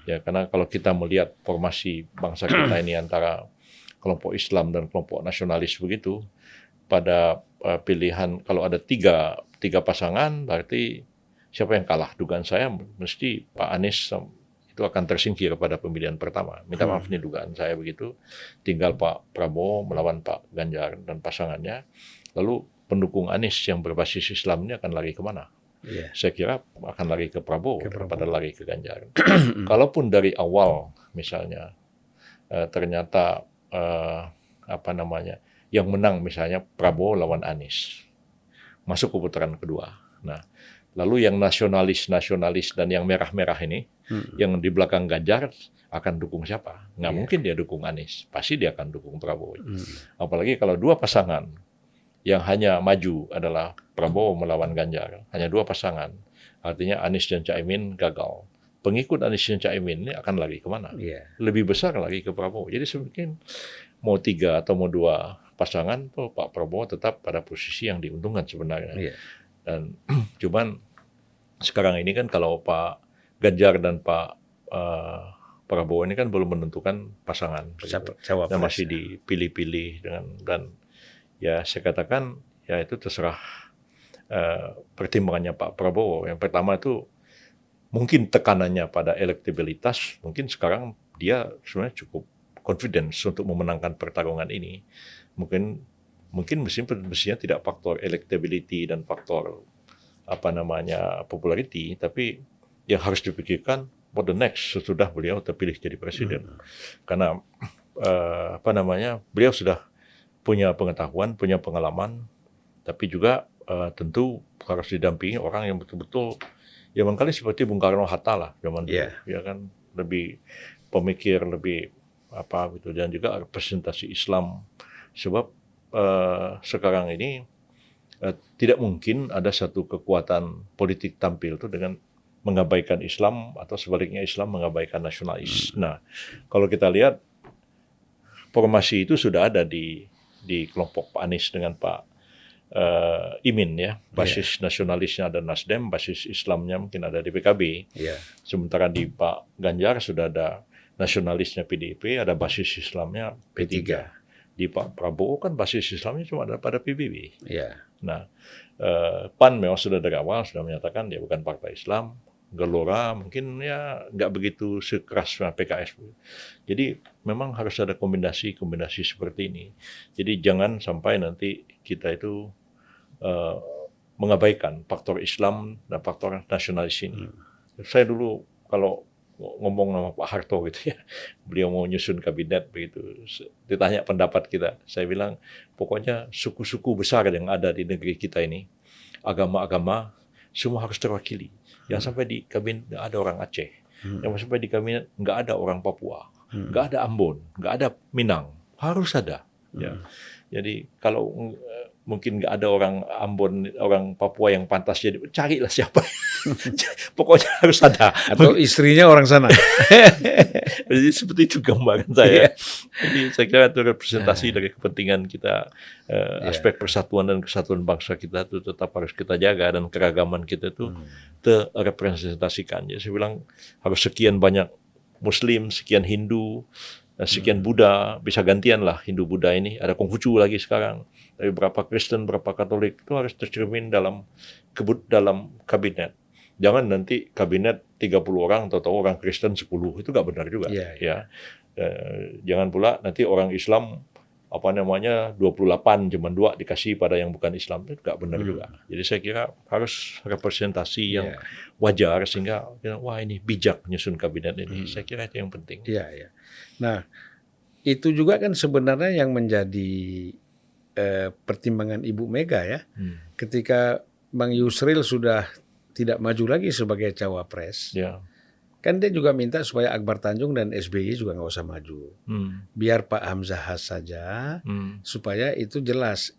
Ya, karena kalau kita melihat formasi bangsa kita ini antara kelompok Islam dan kelompok nasionalis begitu, pada pilihan kalau ada tiga pasangan berarti siapa yang kalah? Dugaan saya mesti Pak Anies itu akan tersingkir pada pemilihan pertama. Minta maaf nih dugaan saya begitu. Tinggal Pak Prabowo melawan Pak Ganjar dan pasangannya. Lalu pendukung Anies yang berbasis Islam ini akan lari kemana? Yeah. Saya kira akan lari ke Prabowo daripada lari ke Ganjar. Kalaupun dari awal misalnya ternyata yang menang misalnya Prabowo lawan Anies, masuk ke putaran kedua. Nah, lalu yang nasionalis dan yang merah-merah ini, yang di belakang Ganjar akan dukung siapa? Nggak mungkin dia dukung Anies, pasti dia akan dukung Prabowo. Apalagi kalau 2 pasangan yang hanya maju adalah Prabowo melawan Ganjar, hanya 2 pasangan, artinya Anies dan Caimin gagal. Pengikut Anies dan Caimin ini akan lari kemana? Lebih besar lagi ke Prabowo. Jadi mungkin mau 3 atau mau 2 pasangan, Pak Prabowo tetap pada posisi yang diuntungkan sebenarnya. Dan cuman sekarang ini kan kalau Pak Ganjar dan Pak Prabowo ini kan belum menentukan pasangan, dan masih dipilih-pilih dan ya saya katakan ya itu terserah pertimbangannya Pak Prabowo. Yang pertama itu mungkin tekanannya pada elektabilitas, mungkin sekarang dia sebenarnya cukup confidence untuk memenangkan pertarungan ini. Mungkin mestinya tidak faktor electability dan faktor popularity, tapi yang harus dipikirkan what the next sesudah beliau terpilih jadi presiden. Karena beliau sudah punya pengetahuan, punya pengalaman, tapi juga tentu harus didampingi orang yang betul-betul ya barangkali seperti Bung Karno Hatta lah zaman dulu, ya kan, lebih pemikir, lebih gitu, dan juga representasi Islam. Sebab sekarang ini tidak mungkin ada satu kekuatan politik tampil itu dengan mengabaikan Islam atau sebaliknya Islam mengabaikan nasionalis. Nah, kalau kita lihat formasi itu sudah ada di kelompok Pak Anies dengan Pak Imin ya, basis nasionalisnya ada Nasdem, basis Islamnya mungkin ada di PKB. Sementara di Pak Ganjar sudah ada nasionalisnya PDIP, ada basis Islamnya P3. Di Pak Prabowo kan basis Islamnya cuma ada pada PBB. Nah, PAN memang sudah dari awal sudah menyatakan dia bukan partai Islam. Gelora mungkin ya nggak begitu sekeras PKS. Jadi memang harus ada kombinasi seperti ini. Jadi jangan sampai nanti kita itu mengabaikan faktor Islam dan faktor nasionalis ini. Saya dulu kalau ngomong sama Pak Harto gitu ya, beliau mau nyusun kabinet begitu, ditanya pendapat kita, saya bilang pokoknya suku-suku besar yang ada di negeri kita ini, agama-agama semua harus terwakili. Jangan sampai di kabinet ada orang Aceh, jangan sampai di kabinet nggak ada orang Papua, nggak ada Ambon, nggak ada Minang, harus ada. Ya. Jadi kalau mungkin nggak ada orang Ambon, orang Papua yang pantas jadi, carilah siapa. Pokoknya harus ada. Atau istrinya orang sana. Jadi seperti itu gambaran saya. Jadi saya kira itu representasi dari kepentingan kita, aspek persatuan dan kesatuan bangsa kita itu tetap harus kita jaga, dan keragaman kita itu terrepresentasikan. Jadi saya bilang harus sekian banyak Muslim, sekian Hindu, sekian Buddha, bisa gantian lah Hindu Buddha ini, ada Konghucu lagi sekarang, dari berapa Kristen, berapa Katolik, itu harus tercermin dalam kabinet. Jangan nanti kabinet 30 orang, tahu-tahu orang Kristen 10, itu nggak benar juga. Ya. Jangan pula nanti orang Islam 28 cuma 2 dikasih pada yang bukan Islam, itu nggak benar juga. Jadi saya kira harus representasi yang wajar sehingga wah ini bijak nyusun kabinet ini. Saya kira itu yang penting. Nah, itu juga kan sebenarnya yang menjadi pertimbangan Ibu Mega ya. Ketika Bang Yusril sudah tidak maju lagi sebagai cawapres, Ya. kan dia juga minta supaya Akbar Tanjung dan SBY juga nggak usah maju. Biar Pak Hamzahas saja, supaya itu jelas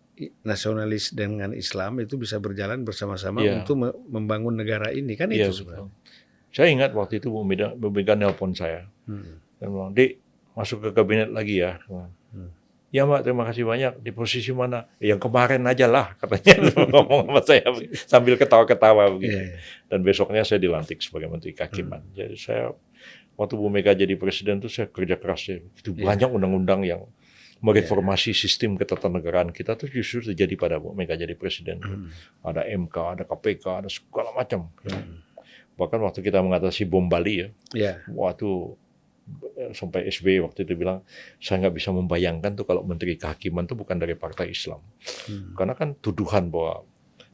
nasionalis dengan Islam itu bisa berjalan bersama-sama Iya. untuk membangun negara ini. Kan Iya, itu sebenarnya. Saya ingat waktu itu Bu Mega nelpon saya. Dan bilang, "Dik, masuk ke kabinet lagi ya." "Ya Mbak, terima kasih banyak. Di posisi mana?" "Yang kemarin aja lah," katanya ngomong sama saya sambil ketawa-ketawa begitu. Iya. Dan besoknya saya dilantik sebagai Menteri Kehakiman. Jadi saya waktu Bu Mega jadi presiden itu saya kerja keras ya. Itu banyak undang-undang yang mereformasi sistem ketatanegaraan kita tuh justru terjadi pada Bu Mega jadi presiden. Ada MK, ada KPK, ada segala macam. Bahkan waktu kita mengatasi bom Bali ya, waktu sampai SBY waktu itu bilang, saya nggak bisa membayangkan tuh kalau Menteri Kehakiman tuh bukan dari Partai Islam. Karena kan tuduhan bahwa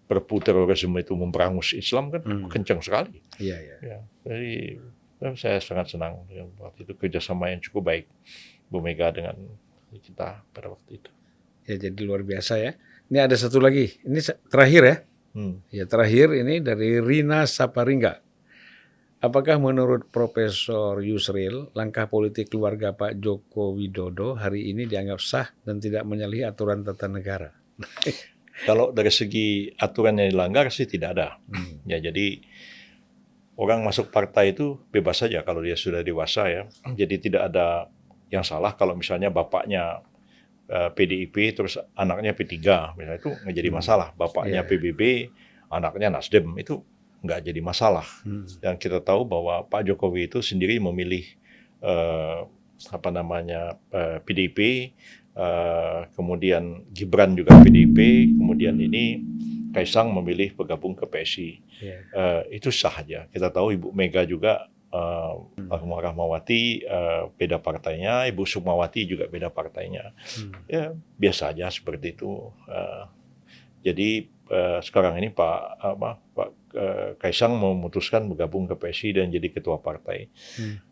perpu terorisme itu memberangus Islam kan kencang sekali. Ya, jadi saya sangat senang waktu itu kerjasama yang cukup baik Bu Mega dengan kita pada waktu itu. Ya, jadi luar biasa ya. Ini ada satu lagi, ini terakhir ya. Ya, terakhir ini dari Rina Saparingga. Apakah menurut Profesor Yusril, langkah politik keluarga Pak Joko Widodo hari ini dianggap sah dan tidak menyalahi aturan tata negara? Kalau dari segi aturan yang dilanggar sih tidak ada. Ya, jadi orang masuk partai itu bebas saja kalau dia sudah dewasa ya. Jadi tidak ada yang salah kalau misalnya bapaknya PDIP terus anaknya P3, misalnya itu nggak jadi masalah. Bapaknya PBB, anaknya Nasdem, itu nggak jadi masalah. Dan kita tahu bahwa Pak Jokowi itu sendiri memilih PDIP, kemudian Gibran juga PDIP, kemudian ini Kaisang memilih bergabung ke PSI. Itu sah aja. Kita tahu Ibu Mega juga Almarhum Rahmawati beda partainya, Ibu Sukmawati juga beda partainya. Ya biasa aja seperti itu. Jadi sekarang ini Pak Kaisang memutuskan bergabung ke PSI dan jadi ketua partai.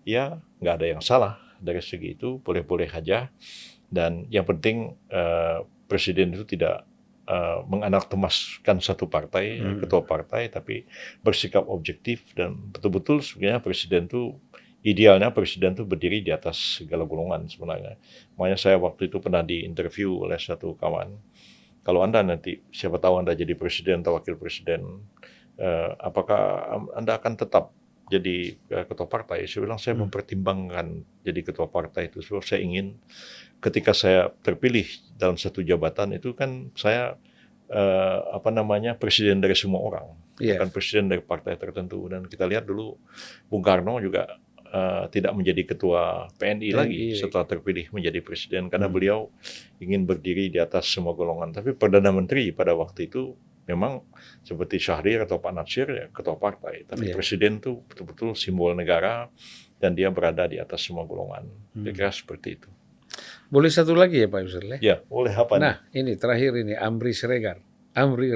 Ya nggak ada yang salah dari segi itu, boleh-boleh aja. Dan yang penting presiden itu tidak menganaktemaskan satu partai, ketua partai, tapi bersikap objektif dan betul-betul sebenarnya presiden itu idealnya presiden itu berdiri di atas segala golongan sebenarnya. Makanya saya waktu itu pernah diinterview oleh satu kawan. Kalau Anda nanti, siapa tahu Anda jadi presiden atau wakil presiden, apakah Anda akan tetap jadi ketua partai? Saya bilang saya mempertimbangkan jadi ketua partai itu. Sebab saya ingin ketika saya terpilih dalam satu jabatan itu kan saya presiden dari semua orang, bukan presiden dari partai tertentu. Dan kita lihat dulu Bung Karno juga tidak menjadi ketua PNI lagi setelah terpilih menjadi presiden karena beliau ingin berdiri di atas semua golongan. Tapi Perdana Menteri pada waktu itu memang seperti Syahrir atau Pak Natsir ya ketua partai. Tapi presiden itu betul-betul simbol negara dan dia berada di atas semua golongan. Kira-kira seperti itu. Boleh satu lagi ya Pak Yusril? Ya, boleh apa nih? Nah, ini terakhir ini Amri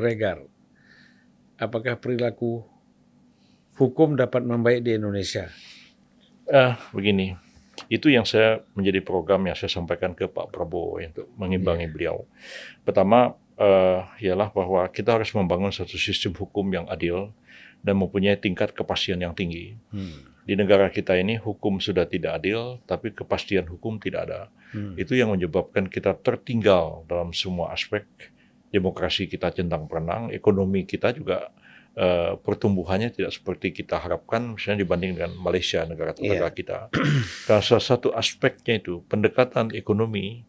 Regar. Apakah perilaku hukum dapat membaik di Indonesia? Begini, itu yang saya menjadi program yang saya sampaikan ke Pak Prabowo untuk mengimbangi beliau. Pertama, ialah bahwa kita harus membangun satu sistem hukum yang adil dan mempunyai tingkat kepastian yang tinggi. Di negara kita ini hukum sudah tidak adil, tapi kepastian hukum tidak ada. Itu yang menyebabkan kita tertinggal dalam semua aspek. Demokrasi kita centang perenang, ekonomi kita juga pertumbuhannya tidak seperti kita harapkan, misalnya dibanding dengan Malaysia, negara tetangga kita. Karena salah satu aspeknya itu pendekatan ekonomi,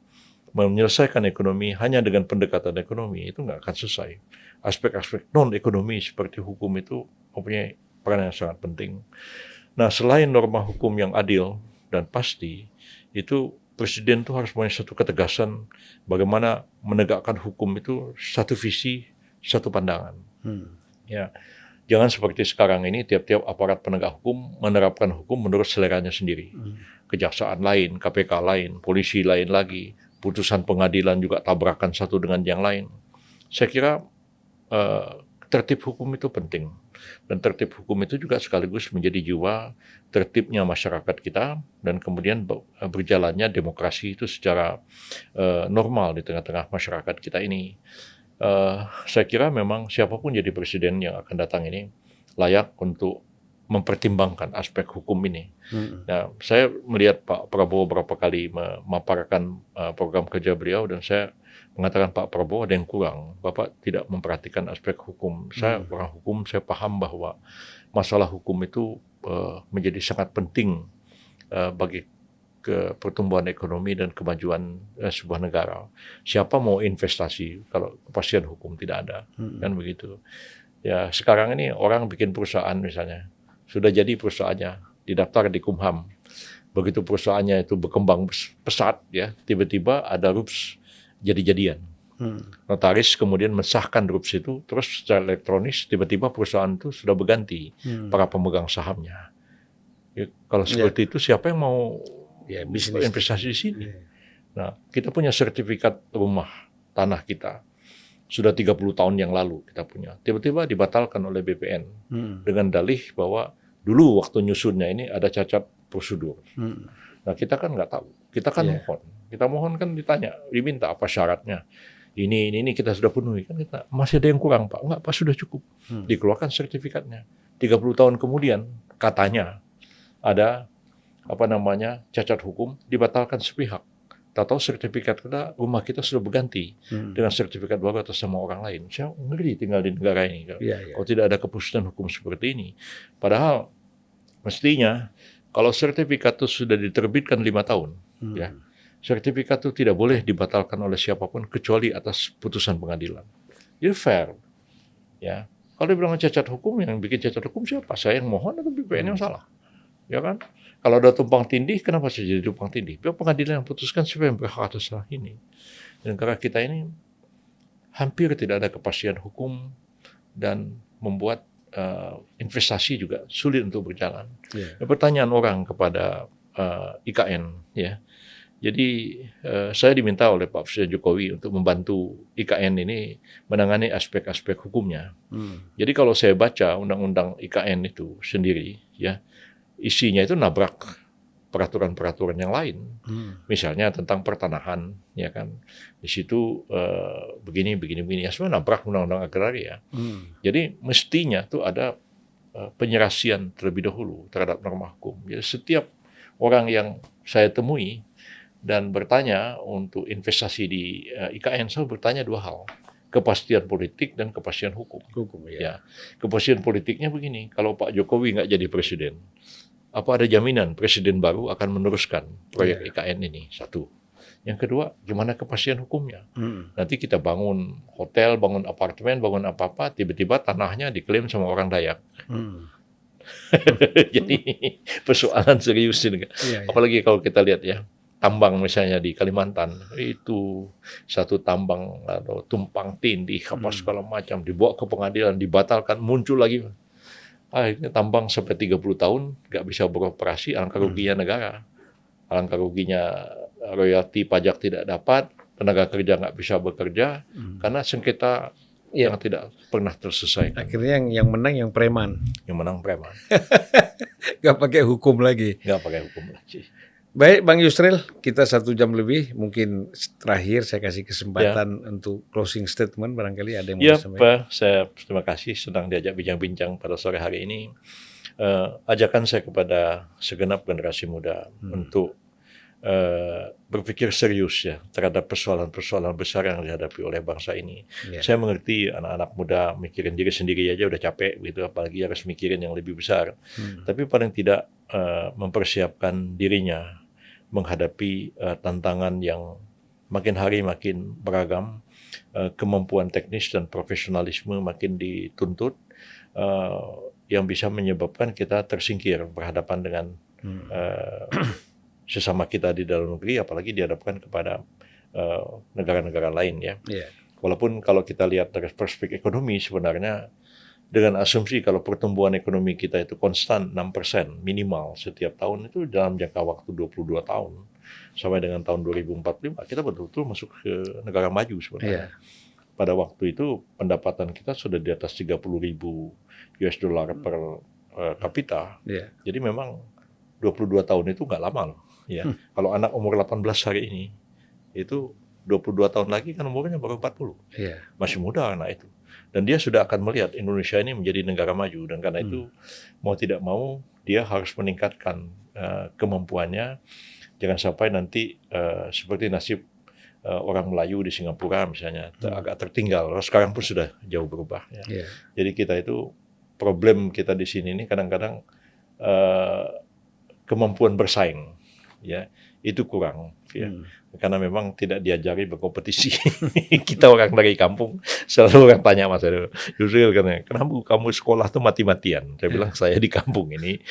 menyelesaikan ekonomi hanya dengan pendekatan ekonomi itu nggak akan selesai. Aspek-aspek non-ekonomi seperti hukum itu mempunyai peran yang sangat penting. Nah, selain norma hukum yang adil dan pasti, itu presiden itu harus punya satu ketegasan bagaimana menegakkan hukum itu satu visi, satu pandangan. Ya, jangan seperti sekarang ini tiap-tiap aparat penegak hukum menerapkan hukum menurut seleranya sendiri. Kejaksaan lain, KPK lain, polisi lain lagi, putusan pengadilan juga tabrakan satu dengan yang lain. Saya kira tertib hukum itu penting. Dan tertib hukum itu juga sekaligus menjadi jiwa tertibnya masyarakat kita dan kemudian berjalannya demokrasi itu secara normal di tengah-tengah masyarakat kita ini. Saya kira memang siapapun jadi presiden yang akan datang ini layak untuk mempertimbangkan aspek hukum ini. Nah, saya melihat Pak Prabowo beberapa kali memaparkan program kerja beliau dan saya mengatakan Pak Prabowo ada yang kurang. Bapak tidak memperhatikan aspek hukum. Saya orang hukum, saya paham bahwa masalah hukum itu menjadi sangat penting bagi pertumbuhan ekonomi dan kemajuan sebuah negara. Siapa mau investasi kalau kepastian hukum tidak ada, kan begitu. Ya sekarang ini orang bikin perusahaan misalnya, sudah jadi perusahaannya, didaftar di Kumham. Begitu perusahaannya itu berkembang pesat, ya tiba-tiba ada RUPS jadi-jadian. Notaris kemudian mensahkan RUPS itu, terus secara elektronis tiba-tiba perusahaan itu sudah berganti para pemegang sahamnya. Ya, kalau seperti itu siapa yang mau investasi di sini? Nah, kita punya sertifikat rumah tanah kita. Sudah 30 tahun yang lalu kita punya. Tiba-tiba dibatalkan oleh BPN dengan dalih bahwa dulu waktu nyusunnya ini ada cacat prosedur. Nah kita kan nggak tahu. Kita kan mohon. Kita mohon kan ditanya, diminta apa syaratnya. Ini kita sudah penuhi. Kan kita masih ada yang kurang Pak. Enggak Pak, sudah cukup. Dikeluarkan sertifikatnya. 30 tahun kemudian katanya ada cacat hukum dibatalkan sepihak. Tak tahu sertifikat kita, rumah kita sudah berganti dengan sertifikat baru atas nama orang lain. Saya ngeri tinggal di negara ini. Kalau tidak ada keputusan hukum seperti ini. Padahal mestinya kalau sertifikat itu sudah diterbitkan 5 tahun, ya, sertifikat itu tidak boleh dibatalkan oleh siapapun kecuali atas putusan pengadilan. Itu fair. Ya. Kalau dibilang cacat hukum, yang bikin cacat hukum siapa? Saya yang mohon atau BPN yang salah? Ya kan? Kalau ada tumpang tindih, kenapa saya jadi tumpang tindih? Biar pengadilan yang putuskan siapa yang berhak atas salah ini. Dan negara kita ini hampir tidak ada kepastian hukum dan membuat investasi juga sulit untuk berjalan. Pertanyaan orang kepada IKN, ya. Jadi saya diminta oleh Pak Presiden Jokowi untuk membantu IKN ini menangani aspek-aspek hukumnya. Jadi kalau saya baca undang-undang IKN itu sendiri, ya. Isinya itu nabrak peraturan-peraturan yang lain, misalnya tentang pertanahan, ya kan, di situ begini, ya semua nabrak undang-undang agraria. Jadi mestinya tuh ada penyelesaian terlebih dahulu terhadap norma hukum. Jadi setiap orang yang saya temui dan bertanya untuk investasi di IKN, saya bertanya 2 hal. Kepastian politik dan kepastian hukum. Ya. Kepastian politiknya begini, kalau Pak Jokowi nggak jadi presiden, apa ada jaminan presiden baru akan meneruskan proyek IKN ini? Satu. Yang kedua, gimana kepastian hukumnya? Nanti kita bangun hotel, bangun apartemen, bangun apa-apa, tiba-tiba tanahnya diklaim sama orang Dayak. Jadi persoalan serius ini. Apalagi kalau kita lihat ya, tambang misalnya di Kalimantan, itu satu tambang atau tumpang tindih, apa segala macam, dibawa ke pengadilan, dibatalkan, muncul lagi. Ini tambang sampai 30 tahun nggak bisa beroperasi, alangkah ruginya negara. Alangkah ruginya royalti pajak tidak dapat, tenaga kerja nggak bisa bekerja, karena sengketa yang tidak pernah terselesaikan. Akhirnya yang menang yang preman. Yang menang preman. Nggak pakai hukum lagi. Nggak pakai hukum lagi. Baik Bang Yusril, kita 1 jam lebih. Mungkin terakhir saya kasih kesempatan untuk closing statement, barangkali ada yang mau disampaikan. Pak, saya terima kasih sedang diajak bincang-bincang pada sore hari ini. Ajakan saya kepada segenap generasi muda untuk berpikir serius ya terhadap persoalan-persoalan besar yang dihadapi oleh bangsa ini. Saya mengerti anak-anak muda mikirin diri sendiri aja udah capek gitu, apalagi harus mikirin yang lebih besar. Tapi paling tidak mempersiapkan dirinya menghadapi tantangan yang makin hari makin beragam, kemampuan teknis dan profesionalisme makin dituntut, yang bisa menyebabkan kita tersingkir berhadapan dengan sesama kita di dalam negeri, apalagi dihadapkan kepada negara-negara lain ya. Walaupun kalau kita lihat dari perspektif ekonomi sebenarnya dengan asumsi kalau pertumbuhan ekonomi kita itu konstan 6% minimal setiap tahun, itu dalam jangka waktu 22 tahun sampai dengan tahun 2045 kita betul-betul masuk ke negara maju sebenarnya. pada waktu itu pendapatan kita sudah di atas 30.000 US dollar per kapita. Iya. Jadi memang 22 tahun itu nggak lama loh. Ya. Kalau anak umur 18 hari ini, itu 22 tahun lagi kan umurnya baru 40. Iya. Masih muda anak itu. Dan dia sudah akan melihat Indonesia ini menjadi negara maju. Dan karena itu, mau tidak mau, dia harus meningkatkan kemampuannya. Jangan sampai nanti seperti nasib orang Melayu di Singapura misalnya, agak tertinggal. Sekarang pun sudah jauh berubah. Ya. Iya. Jadi kita itu, problem kita di sini ini kadang-kadang kemampuan bersaing, ya itu kurang, ya. Karena memang tidak diajari berkompetisi. Kita orang dari kampung selalu orang tanya Mas Yusril, kenapa kamu sekolah tuh mati-matian? Saya bilang saya di kampung ini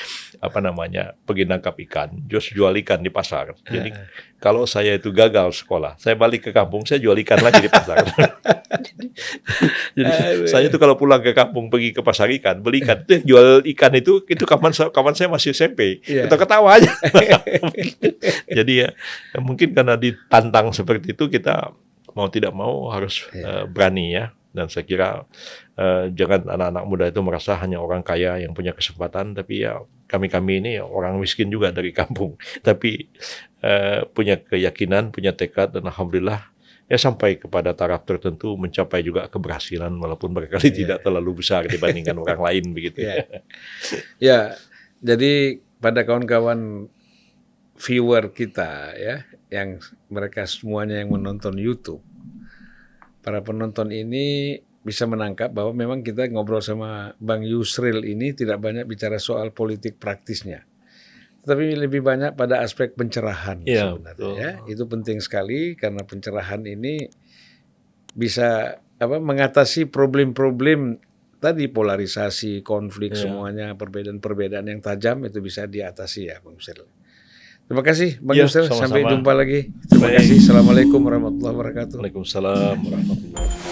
pergi nangkap ikan, jual ikan di pasar. Jadi kalau saya itu gagal sekolah, saya balik ke kampung, saya jual ikan lagi di pasar. Jadi saya itu kalau pulang ke kampung pergi ke pasar ikan, beli ikan, jual ikan itu kapan saya masih SMP, kita ketawa aja. Jadi ya mungkin karena ditantang seperti itu, kita mau tidak mau harus berani ya. Dan saya kira jangan anak-anak muda itu merasa hanya orang kaya yang punya kesempatan, tapi ya kami ini orang miskin juga dari kampung, tapi punya keyakinan, punya tekad, dan alhamdulillah ya sampai kepada taraf tertentu mencapai juga keberhasilan walaupun barangkali tidak terlalu besar dibandingkan orang lain begitu. Ya, jadi pada kawan-kawan viewer kita ya, yang mereka semuanya yang menonton YouTube, para penonton ini bisa menangkap bahwa memang kita ngobrol sama Bang Yusril ini tidak banyak bicara soal politik praktisnya, tapi lebih banyak pada aspek pencerahan sebenarnya. Ya. Itu penting sekali karena pencerahan ini bisa mengatasi problem-problem tadi, polarisasi, konflik, semuanya perbedaan-perbedaan yang tajam itu bisa diatasi ya Bang Yusril. Terima kasih Bang Yusril, sampai jumpa lagi. Terima kasih. Assalamualaikum warahmatullahi wabarakatuh. Waalaikumsalam warahmatullahi wabarakatuh.